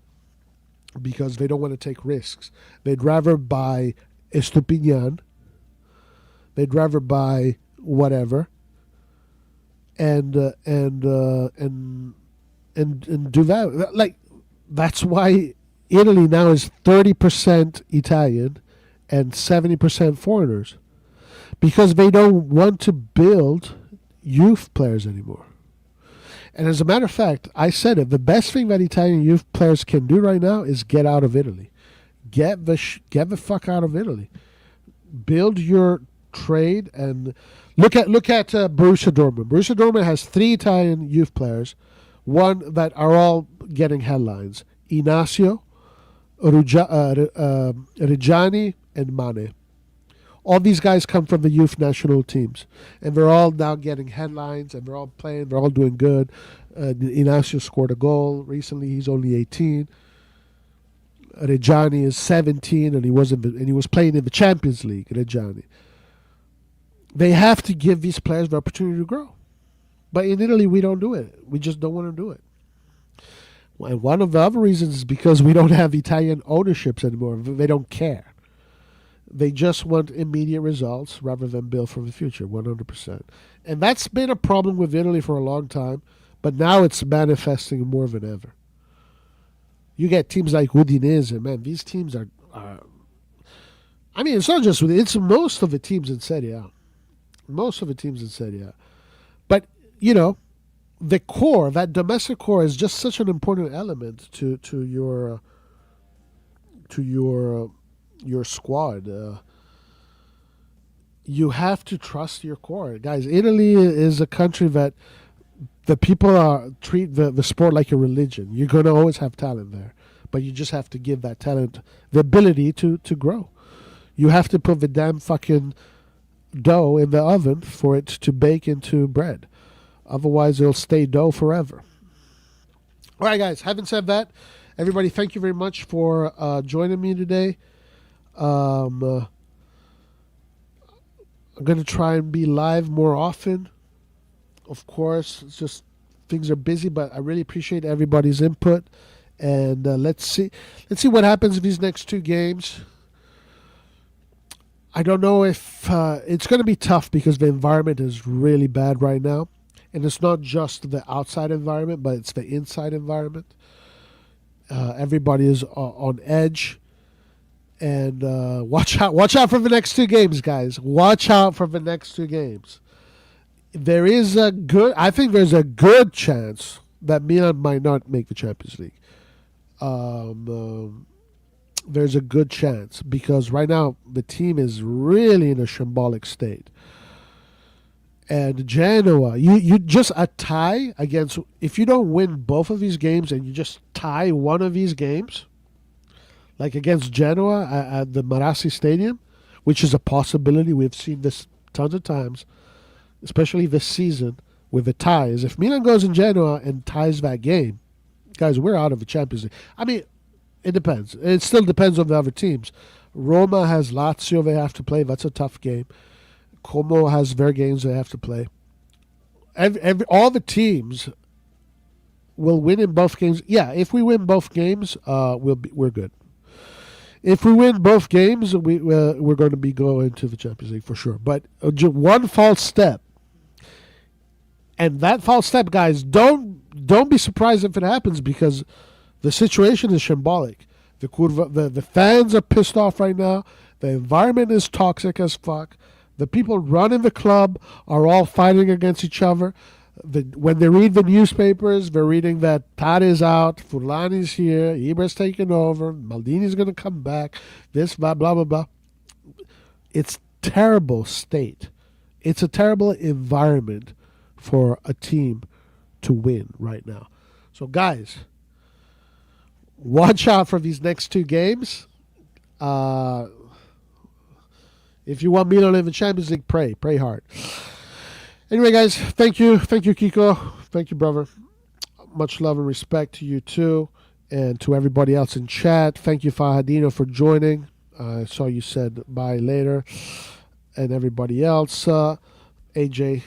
Because they don't want to take risks. They'd rather buy Estupinian. They'd rather buy whatever. And do that. Like, that's why Italy now is 30% Italian and 70% foreigners, because they don't want to build youth players anymore. And as a matter of fact, I said it, the best thing that Italian youth players can do right now is get out of Italy. Get the fuck out of Italy. Build your trade and look at Borussia Dortmund. Borussia Dortmund has 3 Italian youth players, one that are all getting headlines: Inacio, Reggiani, and Mane. All these guys come from the youth national teams, and they're all now getting headlines, and they're all playing, they're all doing good. Inacio scored a goal recently. He's only 18. Reggiani is 17, and he was playing in the Champions League. Reggiani. They have to give these players the opportunity to grow, but in Italy we don't do it. We just don't want to do it. And one of the other reasons is because we don't have Italian ownerships anymore. They don't care. They just want immediate results rather than build for the future, 100%. And that's been a problem with Italy for a long time, but now it's manifesting more than ever. You get teams like Udinese, man, these teams are I mean, it's not just, it's most of the teams in Serie A. Most of the teams have said yeah. But, the core, that domestic core, is just such an important element to your squad. You have to trust your core, guys. Italy is a country that the people treat the sport like a religion. You're going to always have talent there, but you just have to give that talent the ability to grow. You have to put the damn fucking dough in the oven for it to bake into bread. Otherwise, it'll stay dough forever. All right, guys. Having said that, everybody, thank you very much for joining me today. I'm going to try and be live more often. Of course, it's just things are busy, but I really appreciate everybody's input. And let's see what happens in these next 2 games. I don't know if it's going to be tough because the environment is really bad right now. And it's not just the outside environment, but it's the inside environment. Everybody is on edge. And watch out for the next 2 games, guys. Watch out for the next 2 games. I think there's a good chance that Milan might not make the Champions League. There's a good chance because right now the team is really in a shambolic state. And Genoa, you just a tie against, if you don't win both of these games and you just tie one of these games, like against Genoa at the Marassi Stadium, which is a possibility. We've seen this tons of times, especially this season with the ties. If Milan goes in Genoa and ties that game, guys, we're out of the Champions League. I mean, it depends. It still depends on the other teams. Roma has Lazio they have to play. That's a tough game. Como has their games they have to play. All the teams will win in both games. Yeah, if we win both games, we're good. If we win both games, we're going to be going to the Champions League for sure. But one false step, and that false step, guys, don't be surprised if it happens because the situation is shambolic. The fans are pissed off right now. The environment is toxic as fuck. The people running the club are all fighting against each other. When they read the newspapers, they're reading that Tade is out, Furlani's here, Ibra's taking over, Maldini's going to come back, this, blah, blah, blah, blah. It's terrible state. It's a terrible environment for a team to win right now. So, guys, watch out for these next 2 games. If you want Milan in the Champions League, pray hard. Anyway, guys, thank you, Kiko. Thank you, brother. Much love and respect to you too, and to everybody else in chat. Thank you, Fahadino, for joining. I saw you said bye later, and everybody else. AJ,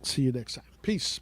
see you next time. Peace.